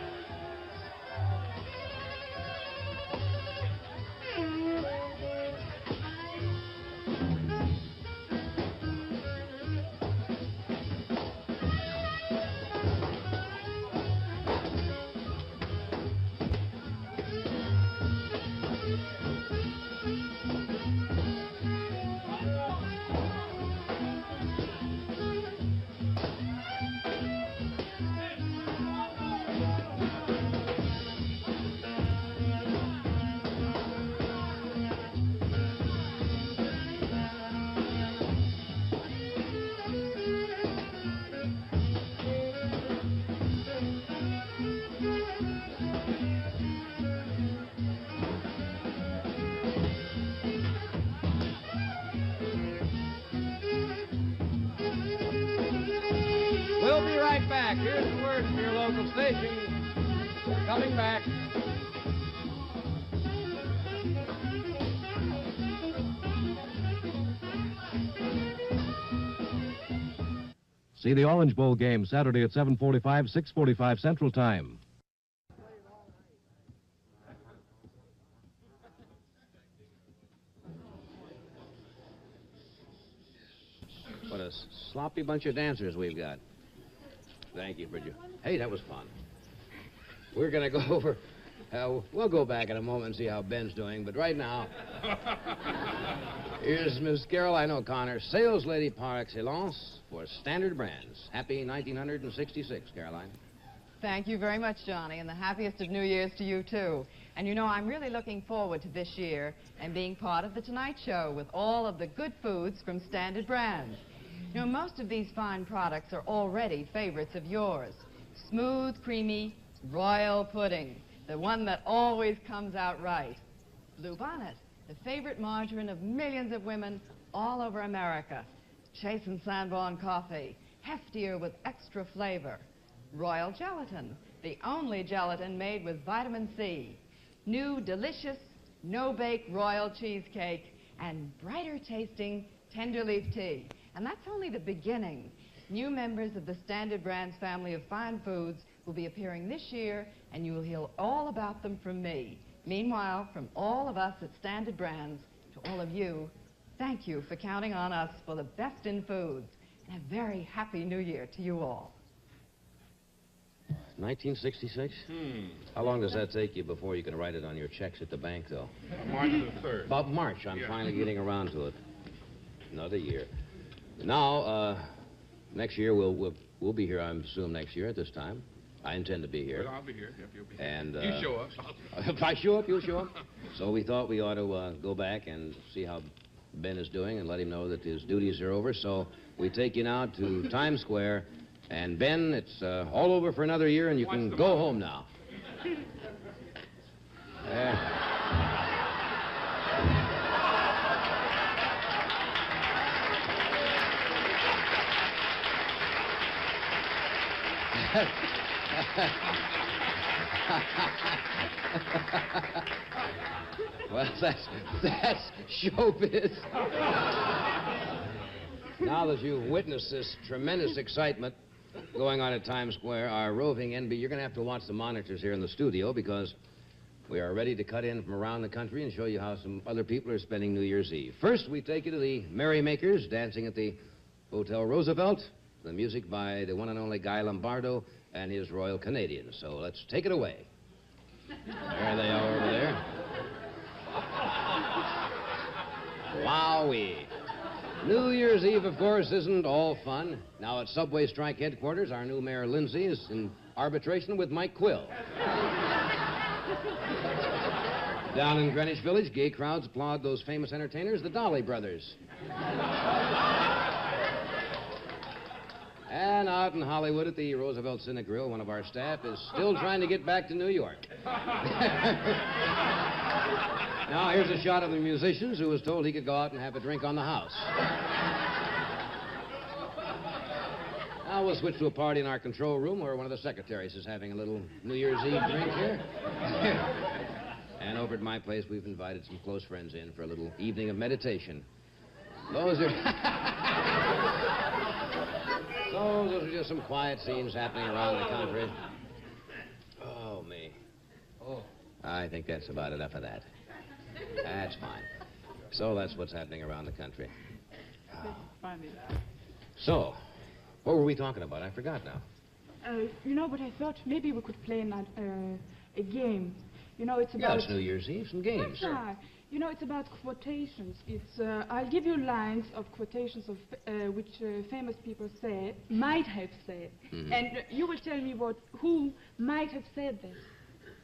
We'll be right back. Here's the word from your local station. We're coming back. See the Orange Bowl game Saturday at 7:45, 6:45 Central Time. What a sloppy bunch of dancers we've got. Thank you, Bridget. Hey, that was fun. We're going to go over We'll go back in a moment and see how Ben's doing, but right now, here's Miss Caroline O'Connor, sales lady par excellence for Standard Brands. Happy 1966, Caroline. Thank you very much, Johnny, and the happiest of New Year's to you, too. And you know, I'm really looking forward to this year and being part of The Tonight Show with all of the good foods from Standard Brands. You know, most of these fine products are already favorites of yours. Smooth, creamy, royal pudding, the one that always comes out right. Blue Bonnet, the favorite margarine of millions of women all over America. Chase and Sanborn coffee, heftier with extra flavor. Royal Gelatin, the only gelatin made with vitamin C. New, delicious, no-bake royal cheesecake, and brighter tasting tender leaf tea. And that's only the beginning. New members of the Standard Brands family of fine foods will be appearing this year, and you will hear all about them from me. Meanwhile, from all of us at Standard Brands, to all of you, thank you for counting on us for the best in foods. And a very happy New Year to you all. 1966? How long does that take you before you can write it on your checks at the bank, though? March the 3rd. About March. I'm finally getting around to it. Another year. Now, next year, we'll be here, I assume, next year at this time. I intend to be here. Well, I'll be here. Yep, you'll be here. And, you show up. If I show up, you'll show up. So we thought we ought to go back and see how Ben is doing and let him know that his duties are over. So we take you now to Times Square. And, Ben, it's all over for another year, and you can go home now. Well, that's showbiz. Now that you've witnessed this tremendous excitement going on at Times Square, our roving NB, you're going to have to watch the monitors here in the studio because we are ready to cut in from around the country and show you how some other people are spending New Year's Eve. First, we take you to the Merrymakers dancing at the Hotel Roosevelt. The music by the one and only Guy Lombardo and his Royal Canadians. So let's take it away. There they are over there. Wowee. New Year's Eve, of course, isn't all fun. Now at Subway Strike headquarters, our new Mayor Lindsay is in arbitration with Mike Quill. Down in Greenwich Village, gay crowds applaud those famous entertainers, the Dolly Brothers. And out in Hollywood at the Roosevelt Cynic Grill, one of our staff is still trying to get back to New York. Now, here's a shot of the musicians who was told he could go out and have a drink on the house. Now we'll switch to a party in our control room where one of the secretaries is having a little New Year's Eve drink here. And over at my place, we've invited some close friends in for a little evening of meditation. Those are just some quiet scenes happening around the country. Oh, me. Oh. I think that's about enough of that. That's fine. So that's what's happening around the country. Funny. So, what were we talking about? I forgot now. You know, but I thought maybe we could play a game. You know, it's about... Yeah, it's New Year's Eve, some games. That's right. You know, it's about quotations. It's, I'll give you lines of quotations of which famous people might have said. Mm-hmm. And you will tell me who might have said this.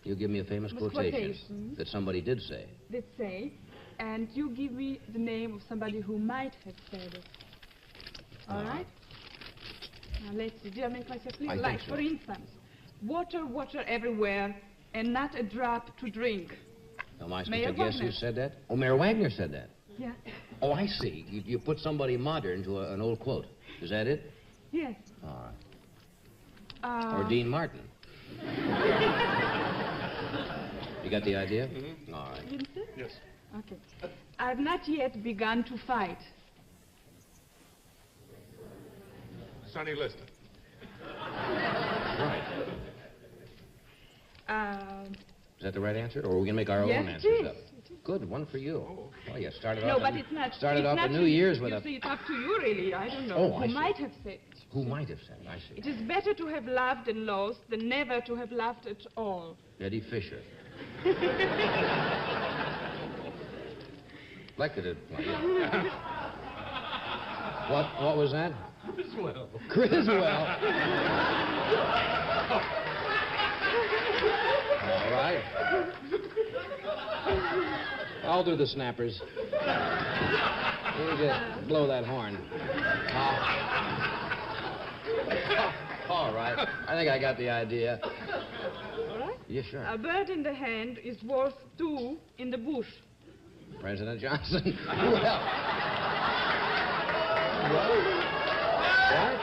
You give me a famous quotation that somebody did say. Did say, and you give me the name of somebody who might have said it. All right? Now, let's see. Do I make myself clear? Like, for instance, water, water everywhere, and not a drop to drink. Am I supposed to guess who said that? Oh, Mayor Wagner said that. Yeah. Oh, I see. You put somebody modern to an old quote. Is that it? Yes. All right. Or Dean Martin. You got the idea? Mm-hmm. All right. Vincent? Yes. Okay. I've not yet begun to fight. Sonny Liston. Right. Is that the right answer, or are we going to make our own answers up? Good, one for you. Oh, you started off. No, but it's not. Started off the New Year's with a. You see, it's up to you, really. I don't know. Oh, Who might have said? Who might have said? I see. It is better to have loved and lost than never to have loved at all. Eddie Fisher. Lecter did play. What was that? Criswell. Criswell. All right. I'll do the snappers. Let me just blow that horn. All right. I think I got the idea. All right? Yeah, sure. A bird in the hand is worth 2 in the bush. President Johnson. Well. What?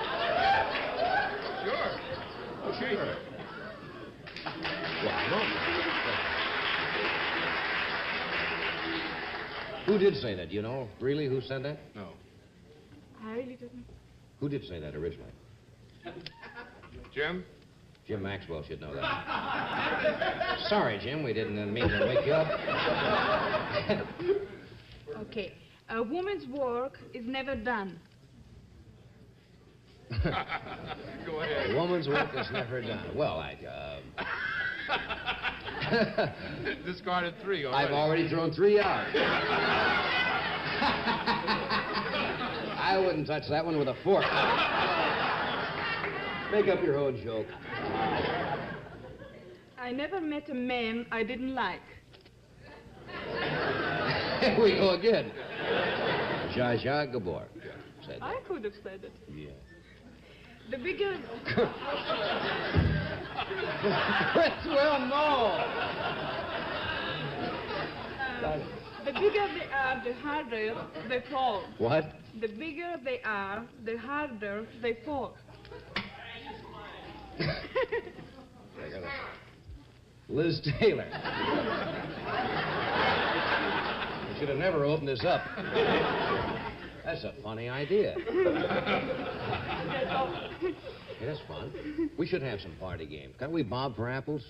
Sure. Well, no. Who did say that? You know, really, who said that? No. I really don't know. Who did say that originally? Jim? Jim Maxwell should know that. Sorry, Jim, we didn't mean to wake you up. Okay. A woman's work is never done. Go ahead. A woman's work is never done. Well, Discarded 3 already. I've already thrown 3 out. I wouldn't touch that one with a fork. Make up your own joke. I never met a man I didn't like. Here we go again. Zsa Zsa Gabor said that. I could have said it. Yeah. The bigger... Well, no. The bigger they are, the harder they fall. What? The bigger they are, the harder they fall. Liz Taylor. We should have never opened this up. That's a funny idea. Hey, that's fun. We should have some party games. Can't we bob for apples?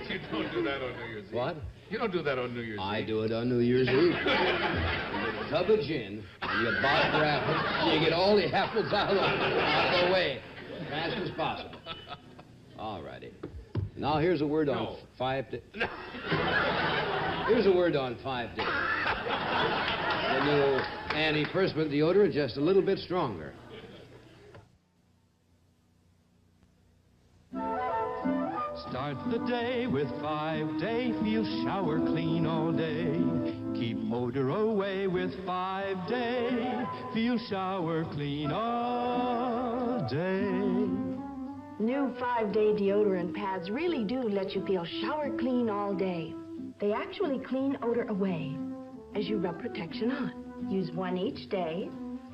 You don't do that on New Year's Eve. What? You don't do that on New Year's Eve. I do it on New Year's Eve. You get a tub of gin, and you bob for apples, and you get all the apples out of the way as fast as possible. All righty. Now, here's a word on 5 days. Here's a word on 5 days. The new antiperspirant deodorant, just a little bit stronger. Start the day with 5-day. Feel shower clean all day. Keep odor away with 5-day. Feel shower clean all day. New 5-day deodorant pads really do let you feel shower clean all day. They actually clean odor away as you rub protection on. Use 1 each day,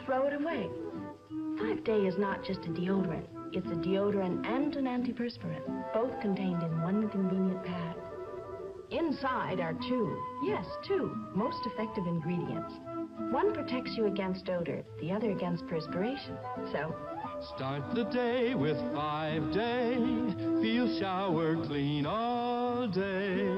throw it away. 5-day is not just a deodorant. It's a deodorant and an antiperspirant, both contained in one convenient pad. Inside are 2 most effective ingredients. One protects you against odor, the other against perspiration. So, start the day with 5-day. Feel shower clean all day.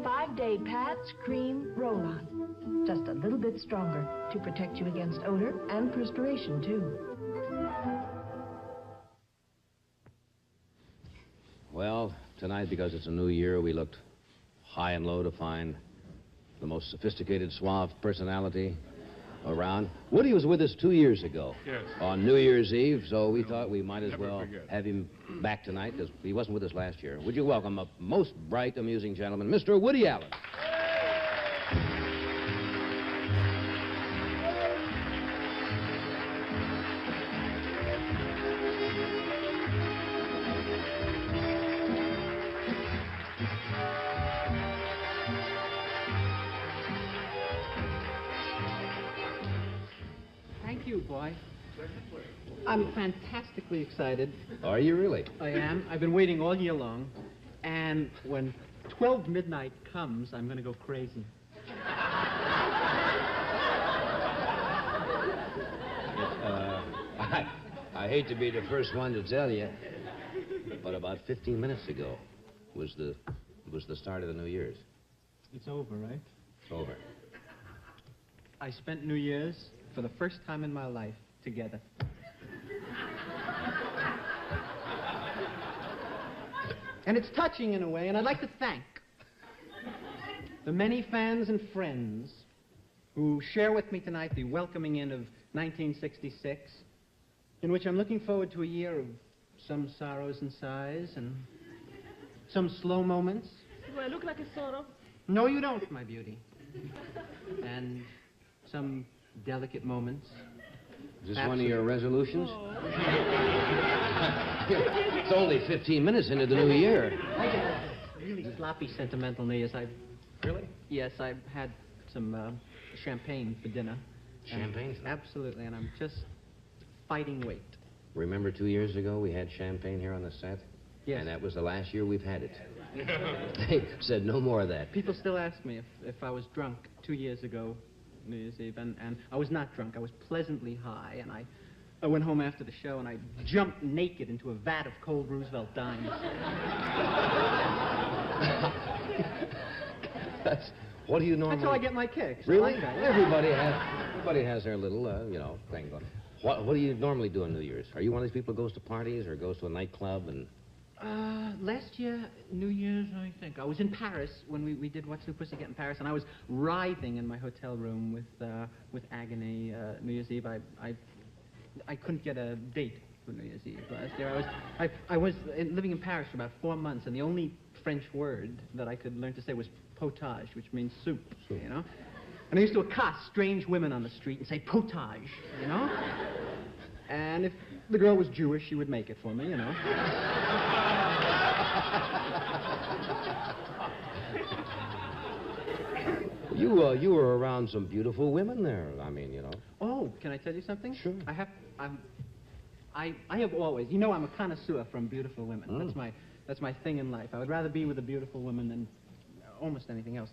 5-day pads, cream, roll-on. Just a little bit stronger to protect you against odor and perspiration, too. Well, tonight, because it's a new year, we looked high and low to find the most sophisticated, suave personality around. Woody was with us 2 years ago. Yes. On New Year's Eve, so we thought we might as well have him back tonight, because he wasn't with us last year. Would you welcome a most bright, amusing gentleman, Mr. Woody Allen? Thank you, boy. I'm fantastically excited. Are you really? I am. I've been waiting all year long. And when 12 midnight comes, I'm going to go crazy. I hate to be the first one to tell you, but about 15 minutes ago was the start of the New Year's. It's over, right? It's over. I spent New Year's for the first time in my life together. And it's touching in a way, and I'd like to thank the many fans and friends who share with me tonight the welcoming in of 1966, in which I'm looking forward to a year of some sorrows and sighs and some slow moments. Do I look like a sorrow? No, you don't, my beauty. And some delicate moments. Is this one of your resolutions? It's only 15 minutes into the new year. I get really sloppy, sentimental New Year's. Really? Yes, I've had some champagne for dinner. Champagne? Absolutely, and I'm just fighting weight. Remember 2 years ago we had champagne here on the set? Yes. And that was the last year we've had it. They said no more of that. People still ask me if I was drunk 2 years ago, New Year's Eve, and I was not drunk. I was pleasantly high, and I went home after the show, and I jumped naked into a vat of cold Roosevelt dimes. What do you normally... That's how I get my kicks. Really? I like that. Everybody has their little, thing going. What do you normally do on New Year's? Are you one of these people who goes to parties or goes to a nightclub and... Last year, New Year's, I think, I was in Paris when we did What's New Pussycat in Paris, and I was writhing in my hotel room with agony. New Year's Eve, I couldn't get a date for New Year's Eve last year. I was living in Paris for about 4 months, and the only French word that I could learn to say was potage, which means soup, you know? And I used to accost strange women on the street and say potage, you know? And if the girl was Jewish, she would make it for me, you know? You were around some beautiful women there, I mean, you know. Oh, can I tell you something? Sure. I have always, you know, I'm a connoisseur from beautiful women. Mm. That's my thing in life. I would rather be with a beautiful woman than almost anything else.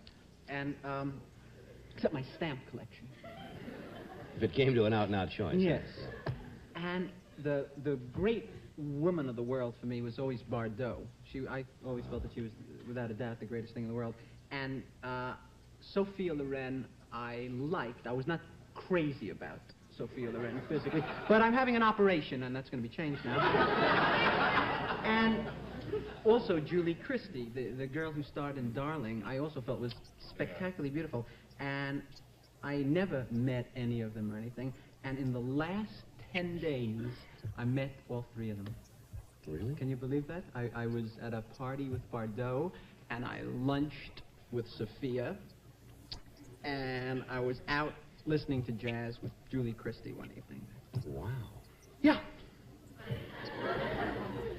And, except my stamp collection. If it came to an out-and-out choice. Yes. And the great woman of the world for me was always Bardot. I always felt that she was, without a doubt, the greatest thing in the world. And Sophia Loren I liked. I was not crazy about Sophia Loren physically, but I'm having an operation, and that's going to be changed now. And also Julie Christie, the girl who starred in Darling, I also felt was spectacularly beautiful. And I never met any of them or anything. And in the last 10 days, I met all three of them. Really? Can you believe that? I was at a party with Bardot, and I lunched with Sophia, and I was out listening to jazz with Julie Christie one evening. Wow. Yeah.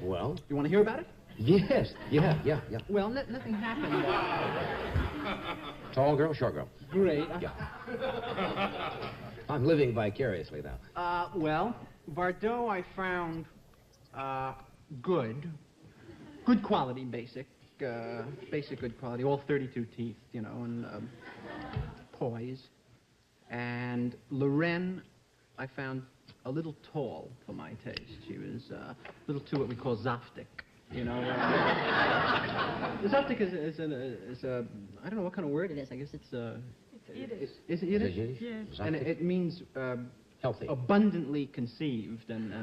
Well? You want to hear about it? Yes. Yeah. Well, nothing happened. Tall girl, short girl? Great. Yeah. I'm living vicariously now. Well, Bardot I found good quality, basic good quality, all 32 teeth, you know, and poise. And Loren I found a little tall for my taste. She was a little too what we call zaftig. You know, zaftig is a I don't know what kind of word it is. I guess it's Yiddish. Is it Yiddish? Yes. And it means healthy, abundantly conceived, and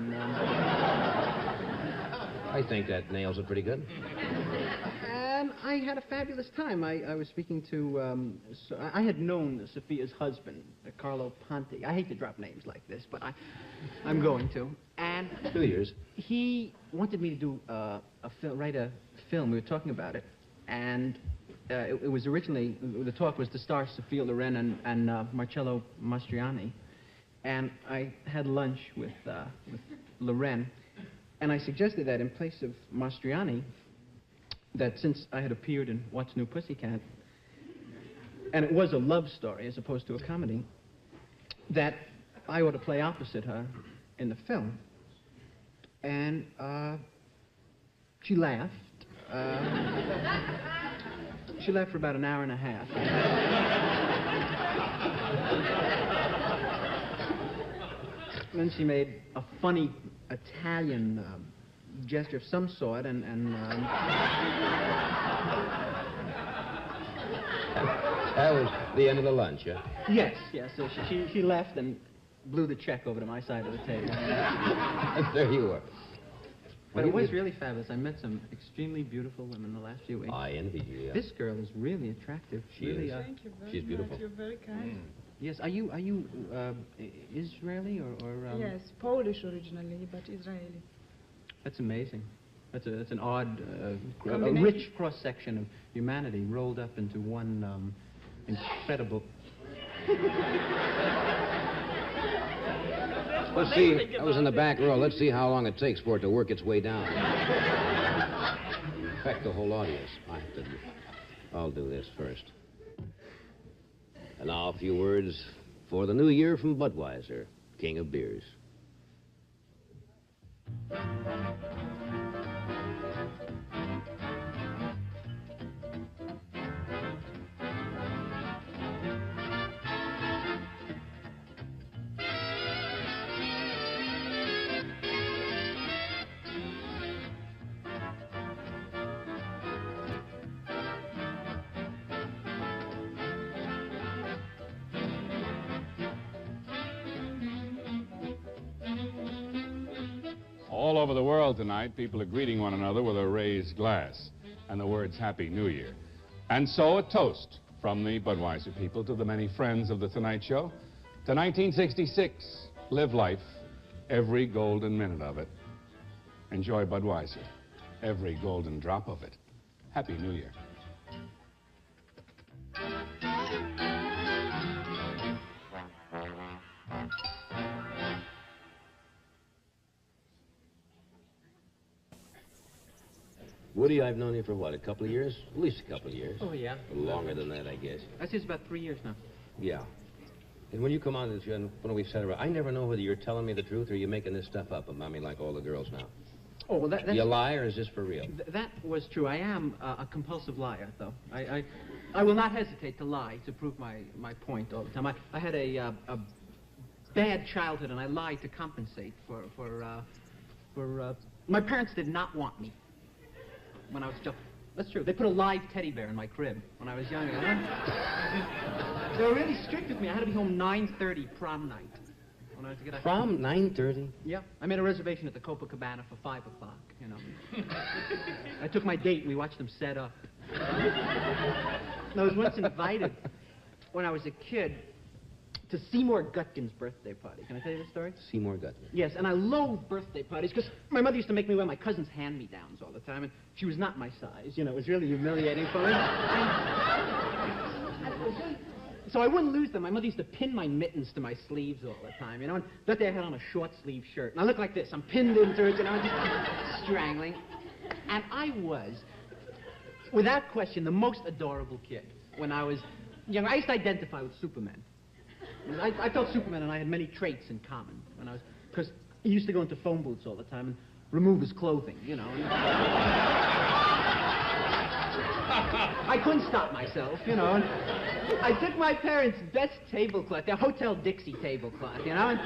I think that nails it pretty good. And I had a fabulous time. I was speaking to I had known Sophia's husband, Carlo Ponti. I hate to drop names like this, but I'm going to. And 2 years. He wanted me to do write a film. We were talking about it, and it was originally, the talk was to star Sophia Loren and Marcello Mastroianni. And I had lunch with Loren, and I suggested that in place of Mastroianni, that since I had appeared in What's New Pussycat, and it was a love story as opposed to a comedy, that I ought to play opposite her in the film. And she laughed. She laughed for about an hour and a half. And then she made a funny Italian gesture of some sort, and that was the end of the lunch, yeah? Yes. So she left and blew the check over to my side of the table. There you were. But it was really fabulous. I met some extremely beautiful women the last few weeks. I envy you, yeah. This girl is really attractive. She really, is. Thank you very She's much. beautiful. You're very kind. Yes. Are you Israeli or Yes, Polish originally, but Israeli. That's amazing. That's an odd, a Combination. rich cross section of humanity rolled up into one incredible. Let's see. I was in the back row. Let's see how long it takes for it to work its way down. Affect the whole audience. I'll do this first. And now a few words for the new year from Budweiser, King of Beers. All over the world tonight, people are greeting one another with a raised glass and the words Happy New Year. And so a toast from the Budweiser people to the many friends of The Tonight Show. To 1966, live life, every golden minute of it. Enjoy Budweiser, every golden drop of it. Happy New Year. Woody, I've known you for what, a couple of years? At least a couple of years. Oh, yeah. Longer than that, I guess. That's just about 3 years now. Yeah. And when you come on, when we've said it, I never know whether you're telling me the truth or you're making this stuff up about me like all the girls now. Oh, well, that's... You lie, or is this for real? That was true. I am a compulsive liar, though. I will not hesitate to lie to prove my point all the time. I had a bad childhood, and I lied to compensate for my parents did not want me when I was just... That's true. They put a live teddy bear in my crib when I was younger. They were really strict with me. I had to be home 9:30 prom night. When I was to get Prom, 9:30? Yeah. I made a reservation at the Copacabana for 5 o'clock, you know. I took my date and we watched them set up. And I was once invited, when I was a kid, to Seymour Gutkin's birthday party. Can I tell you the story? Seymour Gutkin. Yes, and I loathe birthday parties because my mother used to make me wear my cousin's hand-me-downs all the time, and she was not my size. You know, it was really humiliating for me. So I wouldn't lose them. My mother used to pin my mittens to my sleeves all the time, you know, and that day I had on a short-sleeve shirt. And I looked like this. I'm pinned into it, you know, just strangling. And I was, without question, the most adorable kid when I was young. I used to identify with Superman. I thought Superman and I had many traits in common when I was, because he used to go into phone booths all the time and remove his clothing, you know. And I couldn't stop myself, you know. And I took my parents' best tablecloth, their Hotel Dixie tablecloth, you know, and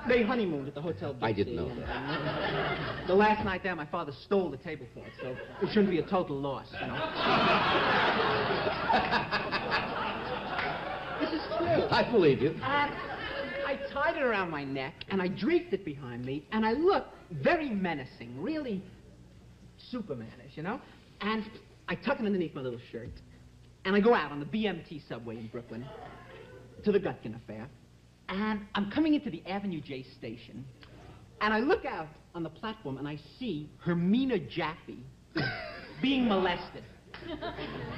they honeymooned at the Hotel Dixie. I didn't know that. The last night there, my father stole the tablecloth, so it shouldn't be a total loss, you know. This is true. I believe you. And I tied it around my neck, and I draped it behind me, and I looked very menacing, really Supermanish, you know? And I tuck it underneath my little shirt, and I go out on the BMT subway in Brooklyn to the Gutkin affair, and I'm coming into the Avenue J station, and I look out on the platform, and I see Hermina Jaffe being molested.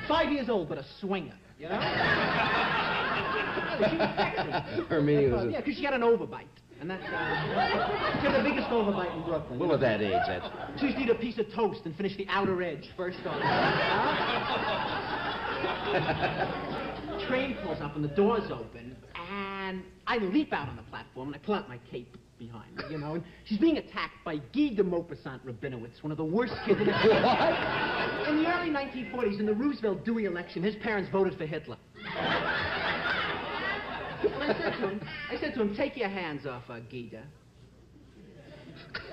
5 years old, but a swinger, you know? She was sexy. Hermina was a... Yeah, because she had an overbite. And that's, she had the biggest overbite in Brooklyn. Well, at that age, that's... She used to eat a piece of toast and finish the outer edge first on. Train pulls up and the doors open, and I leap out on the platform and I pull out my cape behind me, you know, and she's being attacked by Guy de Maupassant Rabinowitz, one of the worst kids in the world. In the early 1940s, in the Roosevelt Dewey election, his parents voted for Hitler. And I said to him, take your hands off Guida.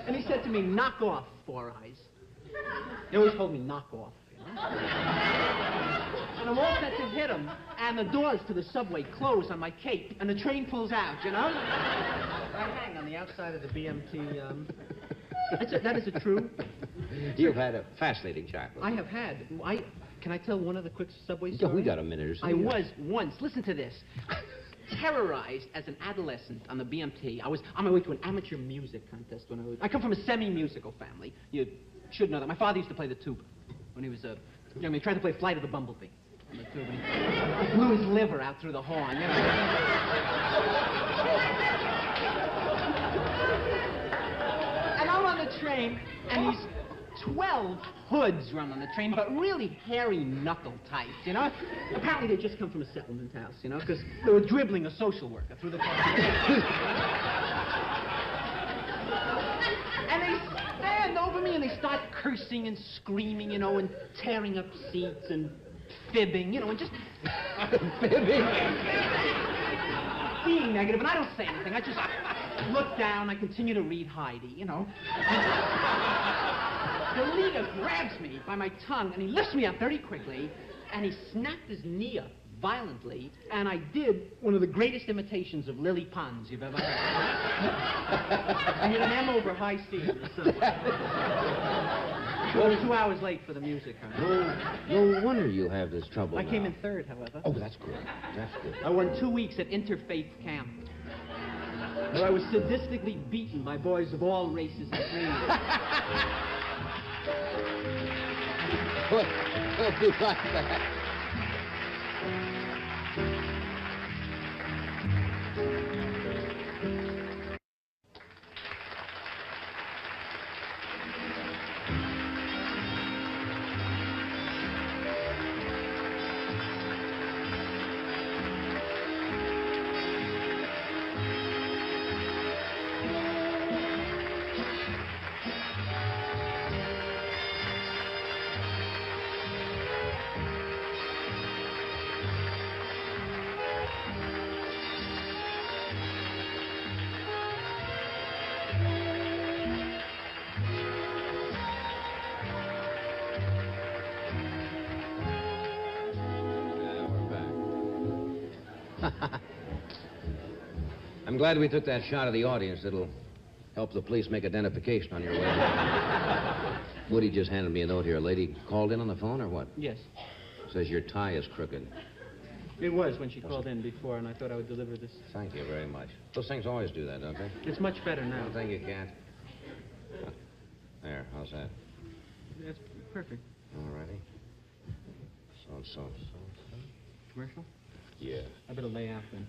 And he said to me, knock off, Four Eyes. He always told me, knock off, you know? And I'm all set to hit him, and the doors to the subway close on my cape, and the train pulls out, you know? I hang on the outside of the BMT. That is a true. You've had a fascinating childhood. I have had. Can I tell one of the quick subway Yeah, stories? we got a minute or so. I was once, listen to this, terrorized as an adolescent on the BMT. I was on my way to an amateur music contest when I come from a semi-musical family. You should know that. My father used to play the tuba when he was he tried to play Flight of the Bumblebee on the tuba. He blew his liver out through the horn, you know. And I'm on the train, and these 12 hoods run on the train, but really hairy knuckle types, you know? Apparently they just come from a settlement house, you know, because they were dribbling a social worker through the car. And they stand over me and they start cursing and screaming, you know, and tearing up seats and fibbing, you know, and just... Fibbing? Being negative, and I don't say anything. I just look down, I continue to read Heidi, you know. The leader grabs me by my tongue, and he lifts me up very quickly, and he snapped his knee up violently, and I did one of the greatest imitations of Lily Pons you've ever heard. I hit an M over high C. I was 2 hours late for the music. No wonder you have this trouble I now. came in third, however. Oh, that's good. That's good. I won 2 weeks at Interfaith Camp, where I was sadistically beaten by boys of all races and creeds. We'll be right back. I'm glad we took that shot of the audience. It'll help the police make identification on your way. Woody just handed me a note here. A lady called in on the phone or what? Yes. Says your tie is crooked. It was when she called in before, and I thought I would deliver this. Thank you very much. Those things always do that, don't they? It's much better now. Don't think you can't. There, how's that? That's perfect. All righty. So. Commercial? Yeah. I better lay out then.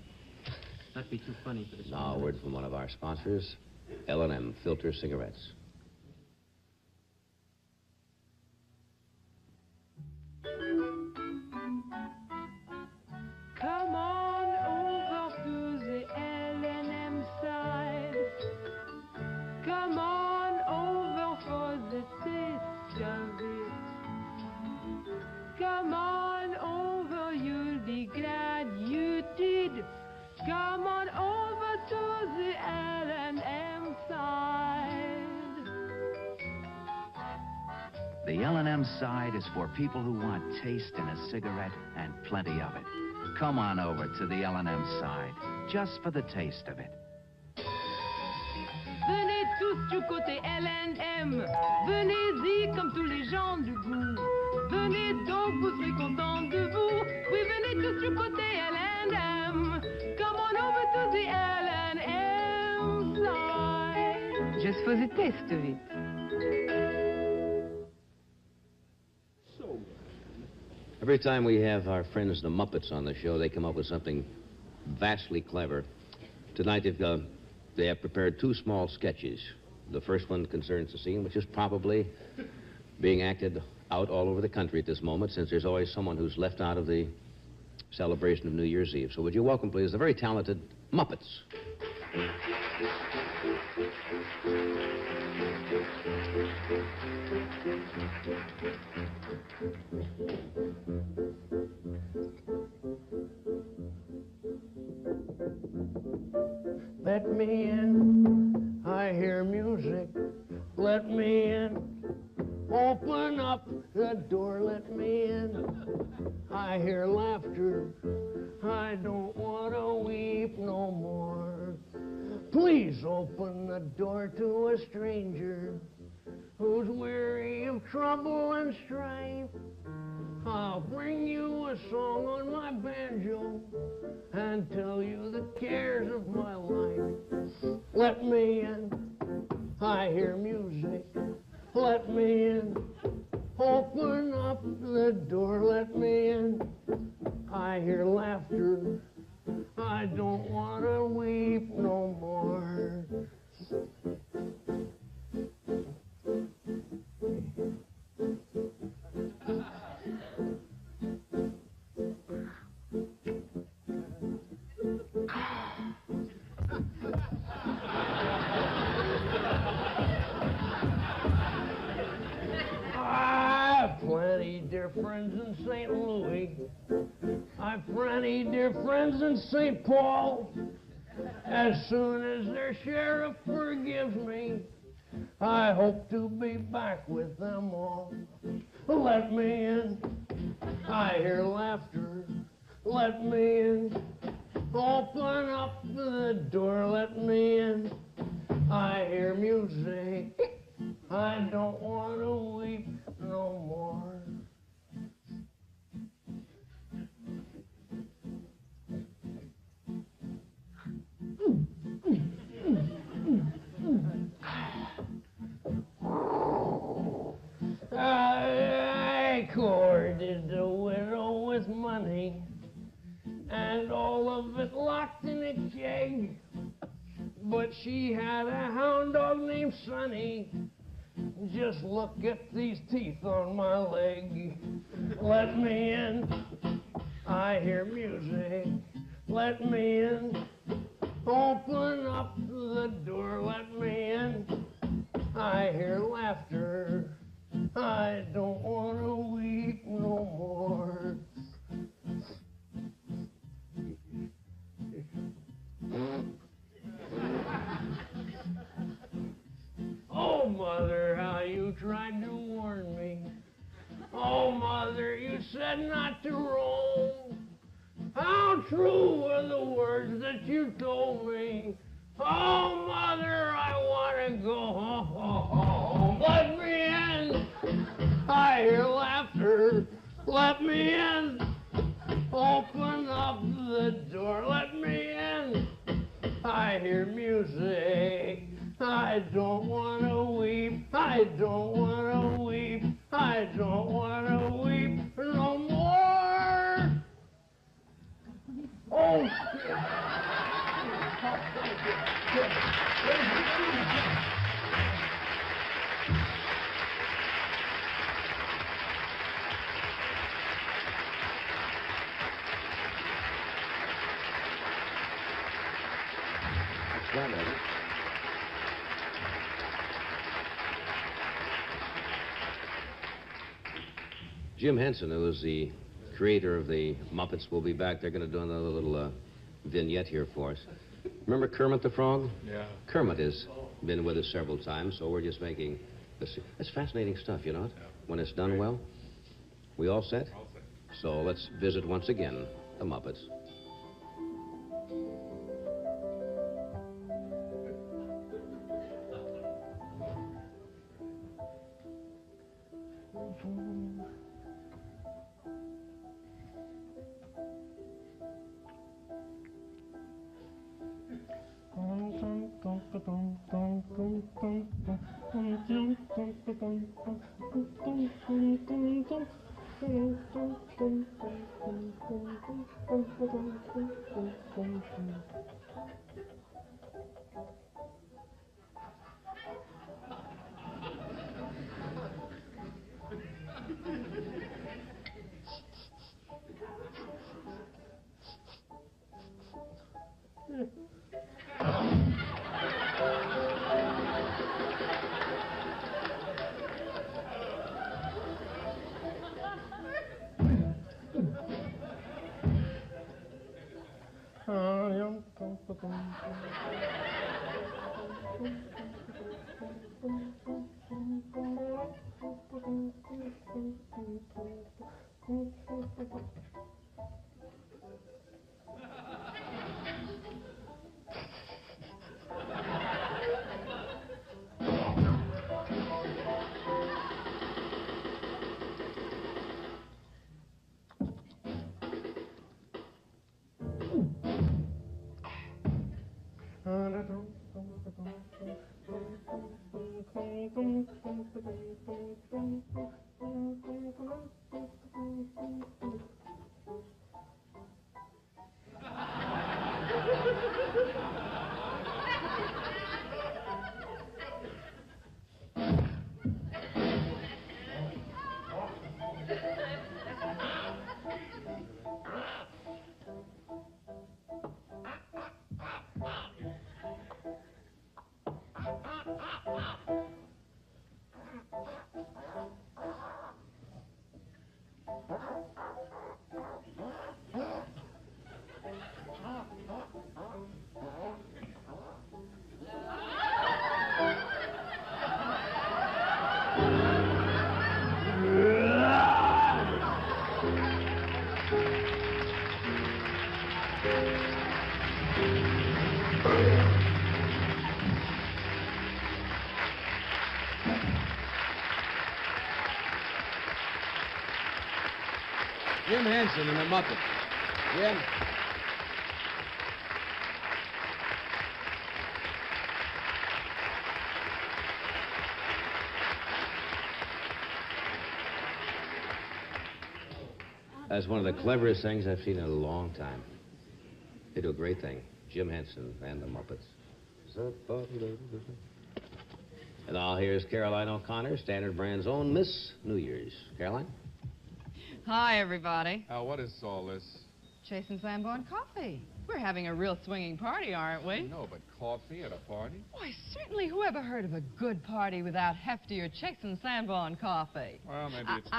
Not be too funny for this. Now, a word from one of our sponsors, L&M Filter Cigarettes. Come on over to the L&M side. Come on over for the taste of it. Come on over, you'll be glad you did. Come on over to the L&M side. The L&M side is for people who want taste in a cigarette and plenty of it. Come on over to the L&M side, just for the taste of it. Venez tous du côté L&M. Venez-y comme tous les gens du goût. Venez donc, vous serez contents de vous. Oui, venez tous du côté L&M. Come on over to the L&M side. Just for the taste of it. Every time we have our friends the Muppets on the show, they come up with something vastly clever. Tonight they have prepared 2 small sketches. The first one concerns the scene, which is probably being acted out all over the country at this moment, since there's always someone who's left out of the celebration of New Year's Eve. So would you welcome, please, the very talented Muppets. Let me in, I hear music, let me in. Open up the door, let me in. I hear laughter, I don't want to weep no more. Please open the door to a stranger who's weary of trouble and strife. I'll bring you a song on my banjo and tell you the cares of my life. Let me in, I hear music. Let me in, open up the door. Let me in, I hear laughter. I don't want to weep no more. I've plenty dear friends in St. Louis. I've plenty dear friends in St. Paul. As soon as their sheriff forgives me, I hope to be back with them all. Let me in, I hear laughter. Let me in, open up the door. Let me in, I hear music. I don't want to weep no more. I courted a widow with money, and all of it locked in a keg. But she had a hound dog named Sonny. Just look at these teeth on my leg. Let me in, I hear music. Let me in, open up the door. Let me in, I hear laughter. I don't want to weep no more. Oh, Mother, how you tried to warn me. Oh, Mother, you said not to roam. How true were the words that you told me. Oh, Mother, I want to go home. Let me in. I hear laughter. Let me in. Open up the door. Let me in. I hear music. I don't want to weep. I don't want to weep. I don't want to weep no more. Oh, Jim Henson, who is the creator of the Muppets, will be back. They're going to do another little vignette here for us. Remember Kermit the Frog? Yeah. Kermit has been with us several times, so we're just making this. It's fascinating stuff, you know it? Yeah. When it's done well. We all set? All set. So let's visit once again the Muppets. Jim Henson and the Muppets. Jim? That's one of the cleverest things I've seen in a long time. They do a great thing. Jim Henson and the Muppets. And now here's Caroline O'Connor, Standard Brand's own Miss New Year's. Caroline? Hi, everybody. What is all this? Chase and Sanborn coffee. We're having a real swinging party, aren't we? No, but coffee at a party? Why, certainly. Who ever heard of a good party without heftier Chase and Sanborn coffee? Well, maybe it's...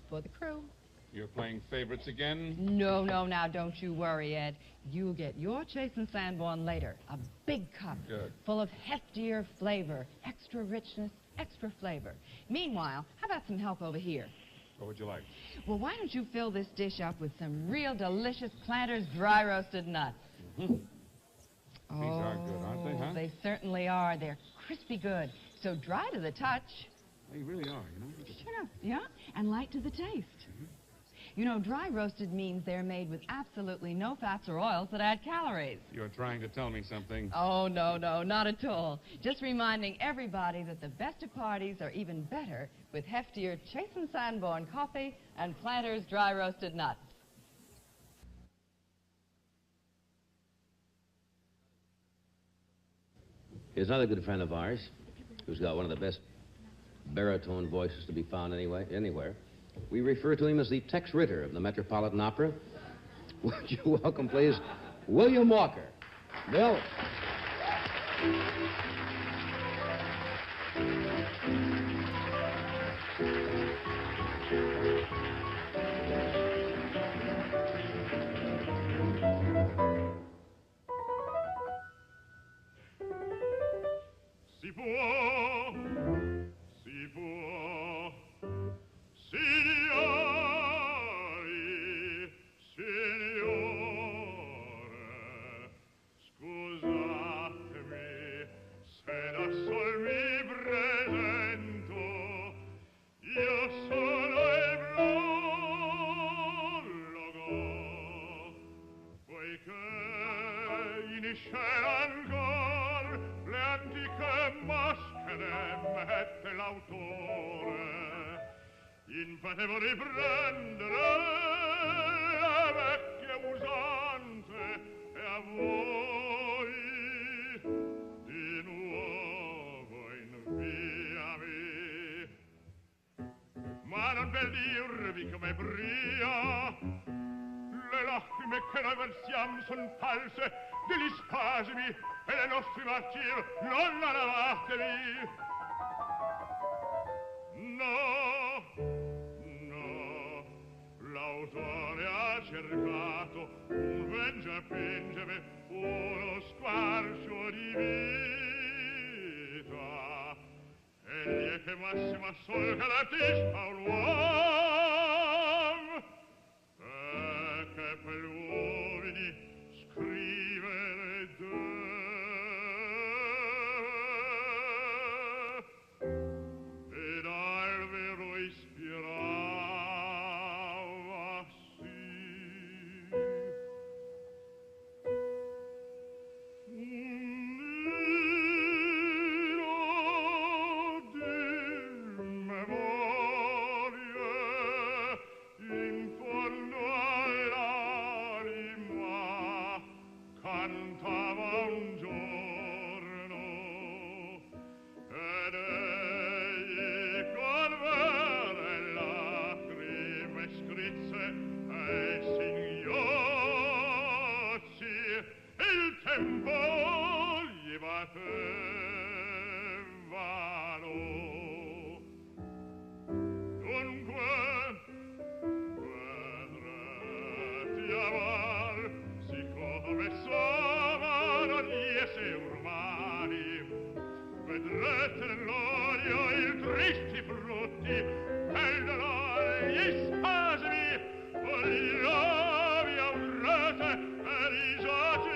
For the crew. You're playing favorites again? No, now, don't you worry, Ed. You'll get your Chase and Sanborn later. A big cup. Good. Full of heftier flavor, extra richness, extra flavor. Meanwhile, how about some help over here? What would you like? Well, why don't you fill this dish up with some real delicious Planters dry roasted nuts? Mm-hmm. These are good, aren't they, huh? They certainly are. They're crispy good. So dry to the touch. They really are, you know? Sure, yeah, and light to the taste. Mm-hmm. You know, dry roasted means they're made with absolutely no fats or oils that add calories. You're trying to tell me something. Oh, no, not at all. Just reminding everybody that the best of parties are even better with heftier Chase and Sanborn coffee and Planters dry roasted nuts. Here's another good friend of ours who's got one of the best baritone voices to be found anywhere. We refer to him as the Tex Ritter of the Metropolitan Opera. Would you welcome, please, William Walker. Bill. Si può, signori, signore, scusatemi se da sol mi presento, io sono il prologo, poiché in scena ancor le antiche maschere mette l'autore, infatti riprendere le vecchie usanze e a voi di nuovo inviami. Ma non per dirvi come bria le lacrime che noi versiamo son false degli spasimi e dei nostri martiri non la lavatevi. No, l'autore ha cercato un venge fingere uno squarcio di vita, egli è che massima sol che l'artista un uomo, e che per gli uomini scrivere ed al vero ispirava sì. Un vedrete nell'olio i tristi frutti e il dolore gli spasimi olivi aurate e risate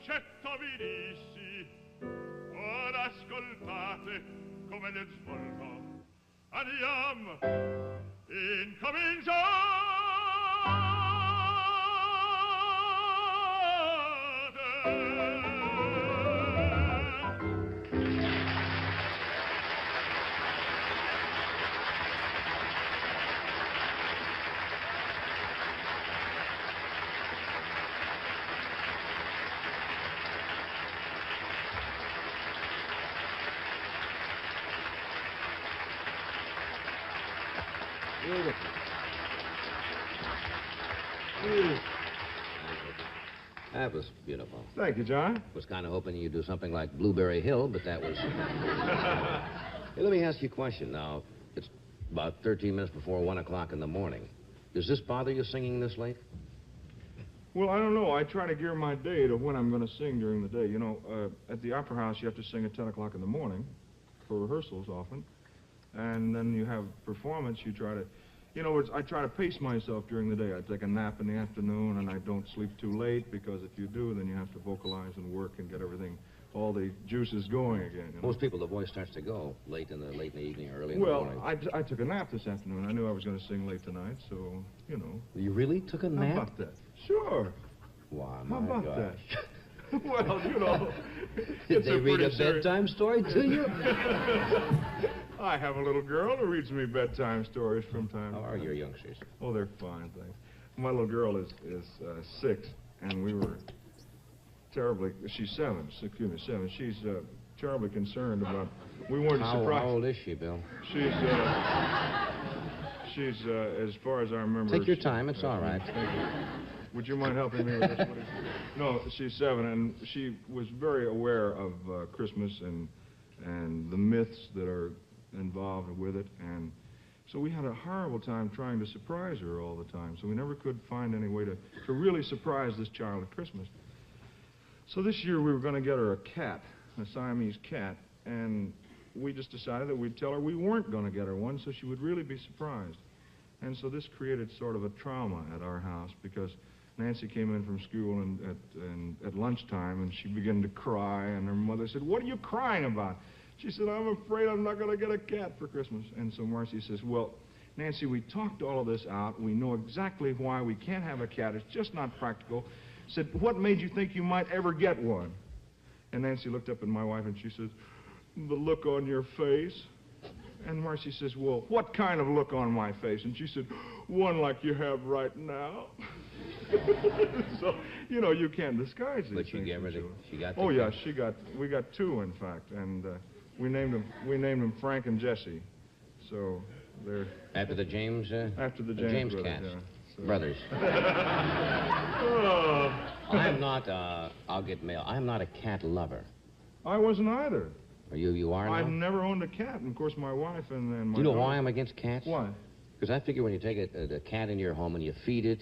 concetto vi dissi, ora ascoltate come nel svolto. Andiamo, That was beautiful. Thank you, John. Was kind of hoping you'd do something like Blueberry Hill, but that was... Hey, let me ask you a question now. It's about 13 minutes before 1 o'clock in the morning. Does this bother you singing this late? Well, I don't know. I try to gear my day to when I'm going to sing during the day. You know, at the Opera House, you have to sing at 10 o'clock in the morning for rehearsals often. And then you have performance. You try to... You know, I try to pace myself during the day. I take a nap in the afternoon, and I don't sleep too late, because if you do, then you have to vocalize and work and get everything, all the juices going again. You know? Most people, the voice starts to go late in the evening or early in the morning. Well, I took a nap this afternoon. I knew I was going to sing late tonight, so, you know. You really took a nap? How about that? Sure. Why, How my about gosh. that? Well, you know. Did they read a bedtime story to you? I have a little girl who reads me bedtime stories from time to time. How are your youngsters? Oh, they're fine, thanks. My little girl is 6, and we were terribly... She's 7. She's terribly concerned about... We weren't surprised. How old is she, Bill? She's as far as I remember... Take your time. It's all right. Thank you. Would you mind helping me with this? No, she's 7, and she was very aware of Christmas and the myths that are involved with it, and so we had a horrible time trying to surprise her all the time, so we never could find any way to really surprise this child at Christmas. So this year we were going to get her a cat, a Siamese cat, and we just decided that we'd tell her we weren't going to get her one, so she would really be surprised. And so this created sort of a trauma at our house, because Nancy came in from school at lunchtime, and she began to cry, and her mother said, "What are you crying about?" She said, "I'm afraid I'm not going to get a cat for Christmas." And so Marcy says, "Well, Nancy, we talked all of this out. We know exactly why we can't have a cat. It's just not practical." Said, "What made you think you might ever get one?" And Nancy looked up at my wife, and she says, "The look on your face." And Marcy says, "Well, what kind of look on my face?" And she said, "One like you have right now." So, you know, you can't disguise these things. But she gave her she got Oh, yeah, we got 2, in fact, and we named them Frank and Jesse. So they're... After the James... After the James brothers, cats. Yeah, so. Brothers. Oh. I'm not, I'll get mail. I'm not a cat lover. I wasn't either. You are now? I've never owned a cat, and of course my wife and my Do you know daughter. why I'm against cats? Why? Because I figure when you take a cat into your home and you feed it,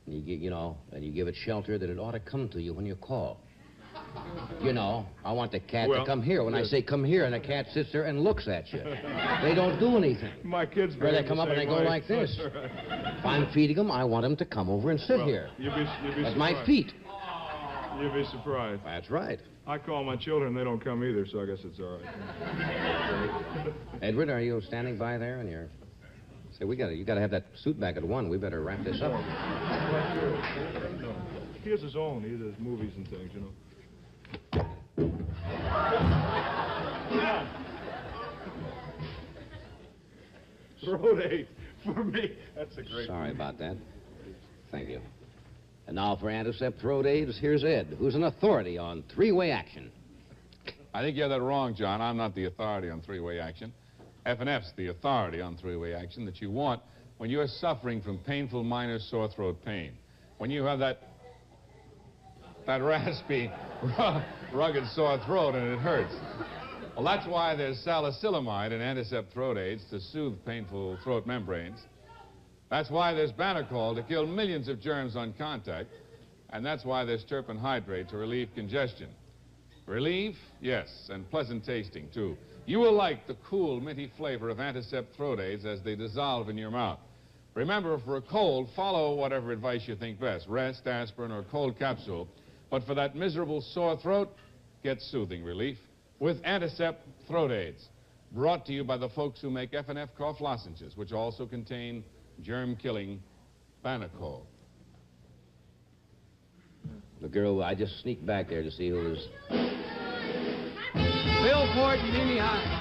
and you give it shelter, that it ought to come to you when you call. You know, I want the cat Well, to come here. When I yes. say come here, and the cat sits there and looks at you. They don't do anything. My kids Or they come up and they go like this. If I'm feeding them, I want them to come over and sit here. You'd be At my surprised. feet. You'd be surprised. That's right. I call my children, they don't come either, so I guess it's all right. Edward, are you standing by there? And you're... Say, you gotta have that suit back at 1. We better wrap this up. No. He has his own. He does movies and things, you know. Road 8 for me. That's a great Sorry about that. Thank you. And now for Anticept Throat Aids, here's Ed, who's an authority on three-way action. I think you have that wrong, John. I'm not the authority on three-way action. F&F's the authority on three-way action that you want when you're suffering from painful minor sore throat pain. When you have that raspy, rugged sore throat and it hurts. Well, that's why there's salicylamide in Anticept Throat Aids to soothe painful throat membranes. That's why there's Banacol to kill millions of germs on contact. And that's why there's terpene hydrate to relieve congestion. Relief? Yes, and pleasant tasting, too. You will like the cool, minty flavor of Anticept Throat Aids as they dissolve in your mouth. Remember, for a cold, follow whatever advice you think best. Rest, aspirin, or cold capsule. But for that miserable sore throat, get soothing relief with Anticept Throat Aids. Brought to you by the folks who make F&F cough lozenges, which also contain germ-killing Banacol. The girl, I just sneaked back there to see who was... Bill Ford and Mimi High.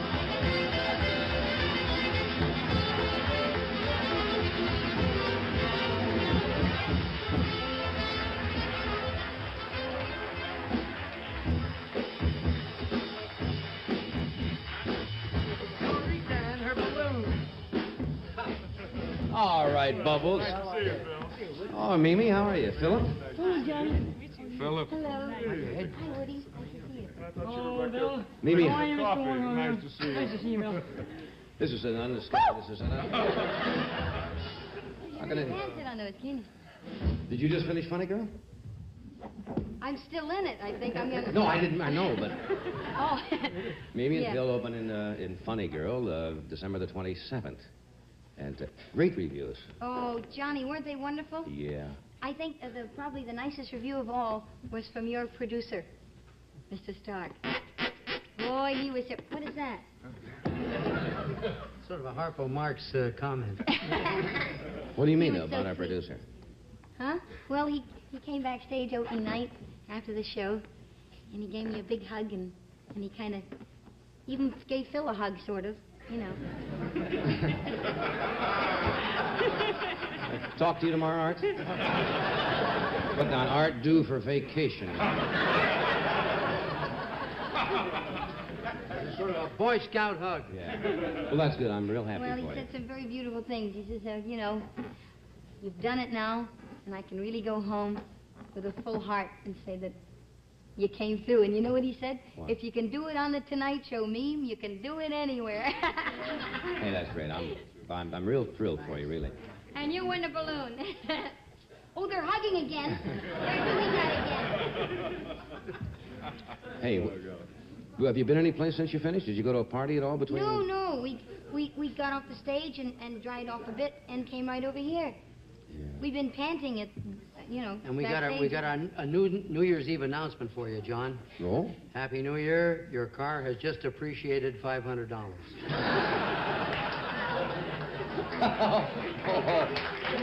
All right, Bubbles. Oh, Mimi, how are you? Philip? Hello, Johnny. Philip. Hello. Hi, Ed. Hi, Woody. Nice to see you. Oh, Bill. Mimi. How are you, Mr. Coffee. Warren? Nice to see you. Nice to see you, Bill. This is an understatement. This is an... How can You I... can't sit on those, can you? Did you just finish Funny Girl? I'm still in it. I think I'm gonna... No, I didn't. I know, but... Oh. Mimi and Yeah. Phil open in Funny Girl, December the 27th. And great reviews. Oh, Johnny, weren't they wonderful? Yeah. I think probably the nicest review of all was from your producer, Mr. Stark. Boy, he was... What is that? Sort of a Harpo Marx comment. What do you mean He was so about our sweet. producer? Huh? Well, he came backstage opening night after the show, and he gave me a big hug, and he kind of even gave Phil a hug, sort of, you know. Talk to you tomorrow, Art? What now, Art due for vacation? Sort of a Boy Scout hug. Yeah. Well, that's good. I'm real happy Well, he for you. said some very beautiful things. He says, you know, you've done it now, and I can really go home with a full heart and say that you came through. And you know what he said? What? If you can do it on the Tonight Show meme, you can do it anywhere. Hey, that's great. I'm real thrilled for you, really. And you win a balloon. Oh, they're hugging again. They're doing that again. Hey, have you been any place since you finished? Did you go to a party at all between? No. We got off the stage and dried off a bit and came right over here. Yeah. We've been panting at, you know. And we got a New Year's Eve announcement for you, John. Oh? Happy New Year. Your car has just appreciated $500.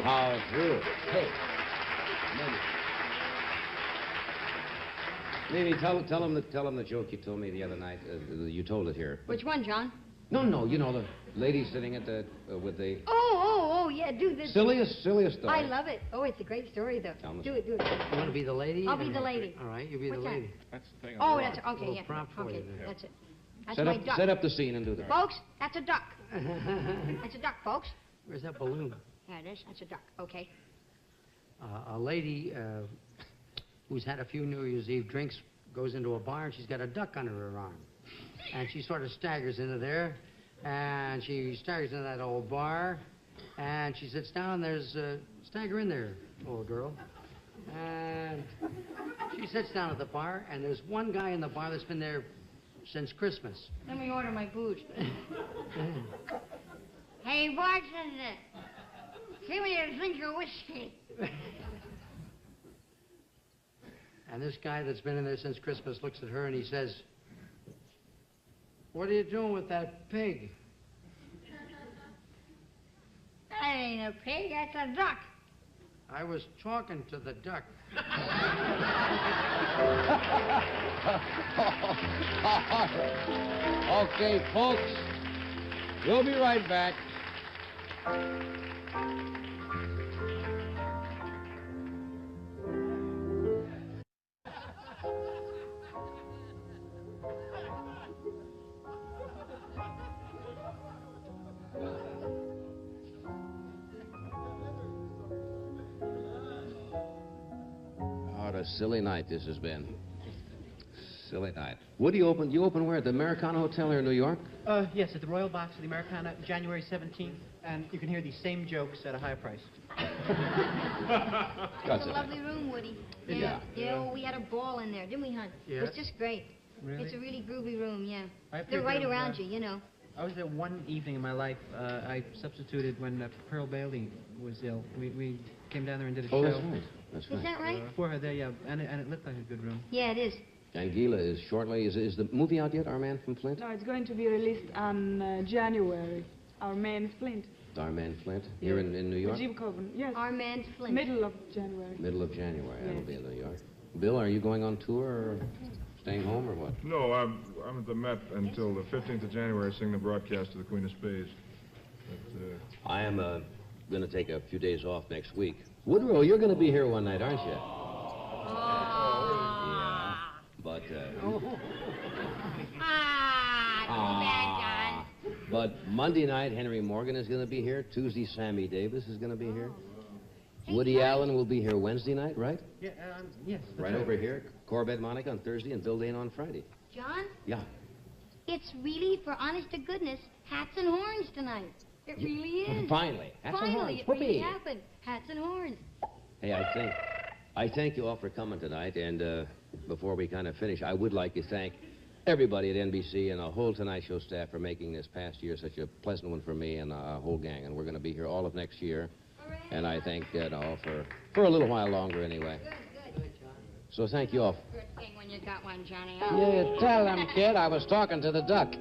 How true. Hey. Maybe tell them the joke you told me the other night. You told it here. Which one, John? No, you know the lady sitting at the with the Oh, yeah, do this. silliest story. I love it. Oh, it's a great story, though. Tell me. Do it. You want to be the lady? I'll be the lady. All right, you be What's the that? lady. That's the thing. Oh, that's okay. Little Yeah. prompt for Okay, you there. that's it. That's my duck. Set up the scene and do that. Folks, that's a duck. That's a duck, folks. Where's that balloon? Yeah, that's a duck. Okay. A lady who's had a few New Year's Eve drinks goes into a bar and she's got a duck under her arm. And she sort of staggers into there, and she staggers into that old bar, and she sits down, and there's stagger in there, old girl. And She sits down at the bar, and there's one guy in the bar that's been there since Christmas. Let me order my booze. Hey, bartender, give me a drink of whiskey. And this guy that's been in there since Christmas looks at her and he says, "What are you doing with that pig?" That ain't a pig, that's a duck. I was talking to the duck. Okay, folks, we'll be right back. What a silly night this has been. Silly night. What do you open? You open where? At the Americana Hotel here in New York? Yes, at the Royal Box of the Americana, January 17th, and you can hear these same jokes at a higher price. That's a lovely room, Woody. Yeah. Yeah, we had a ball in there, didn't we, hon? Yeah. It was just great. Really? It's a really groovy room, yeah. I They're right figured, around you, you know. I was there one evening in my life. I substituted when Pearl Bailey was ill. We came down there and did a show. Oh, that's right. That's right. Is that right? For her there, yeah, and it looked like a good room. Yeah, it is. Anguilla is shortly. Is the movie out yet, Our Man from Flint? No, it's going to be released on January. Our Man Flint. Our Man Flint? Here in New York? Jim Coven, yes. Our Man Flint. Middle of January. Middle of January. Yes. That'll be in New York. Bill, are you going on tour or staying home or what? No, I'm at the Met until the 15th of January, sing the broadcast of the Queen of Spades. But, I am going to take a few days off next week. Woodrow, you're going to be here one night, aren't you? Yeah. But, but Monday night, Henry Morgan is going to be here. Tuesday, Sammy Davis is going to be here. Woody Allen will be here Wednesday night, right? Yeah, yes. Right over here. Corbett Monica on Thursday and Bill Dane on Friday. John, Yeah. it's really, for honest to goodness, hats and horns tonight. It really is. Finally. Hats and horns. Finally, it really Whoopee. happened. Hats and horns. Hey, I thank you all for coming tonight, and before we kind of finish, I would like to thank everybody at NBC and the whole Tonight Show staff for making this past year such a pleasant one for me and our whole gang, and we're going to be here all of next year, and I thank for a little while longer anyway. Good. So thank you all. Good thing when you got one, Johnny. Yeah, tell them, kid, I was talking to the duck.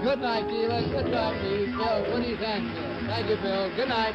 Good night, Sheila. Good night, Bill. What do you think? Thank you, Bill. Good night.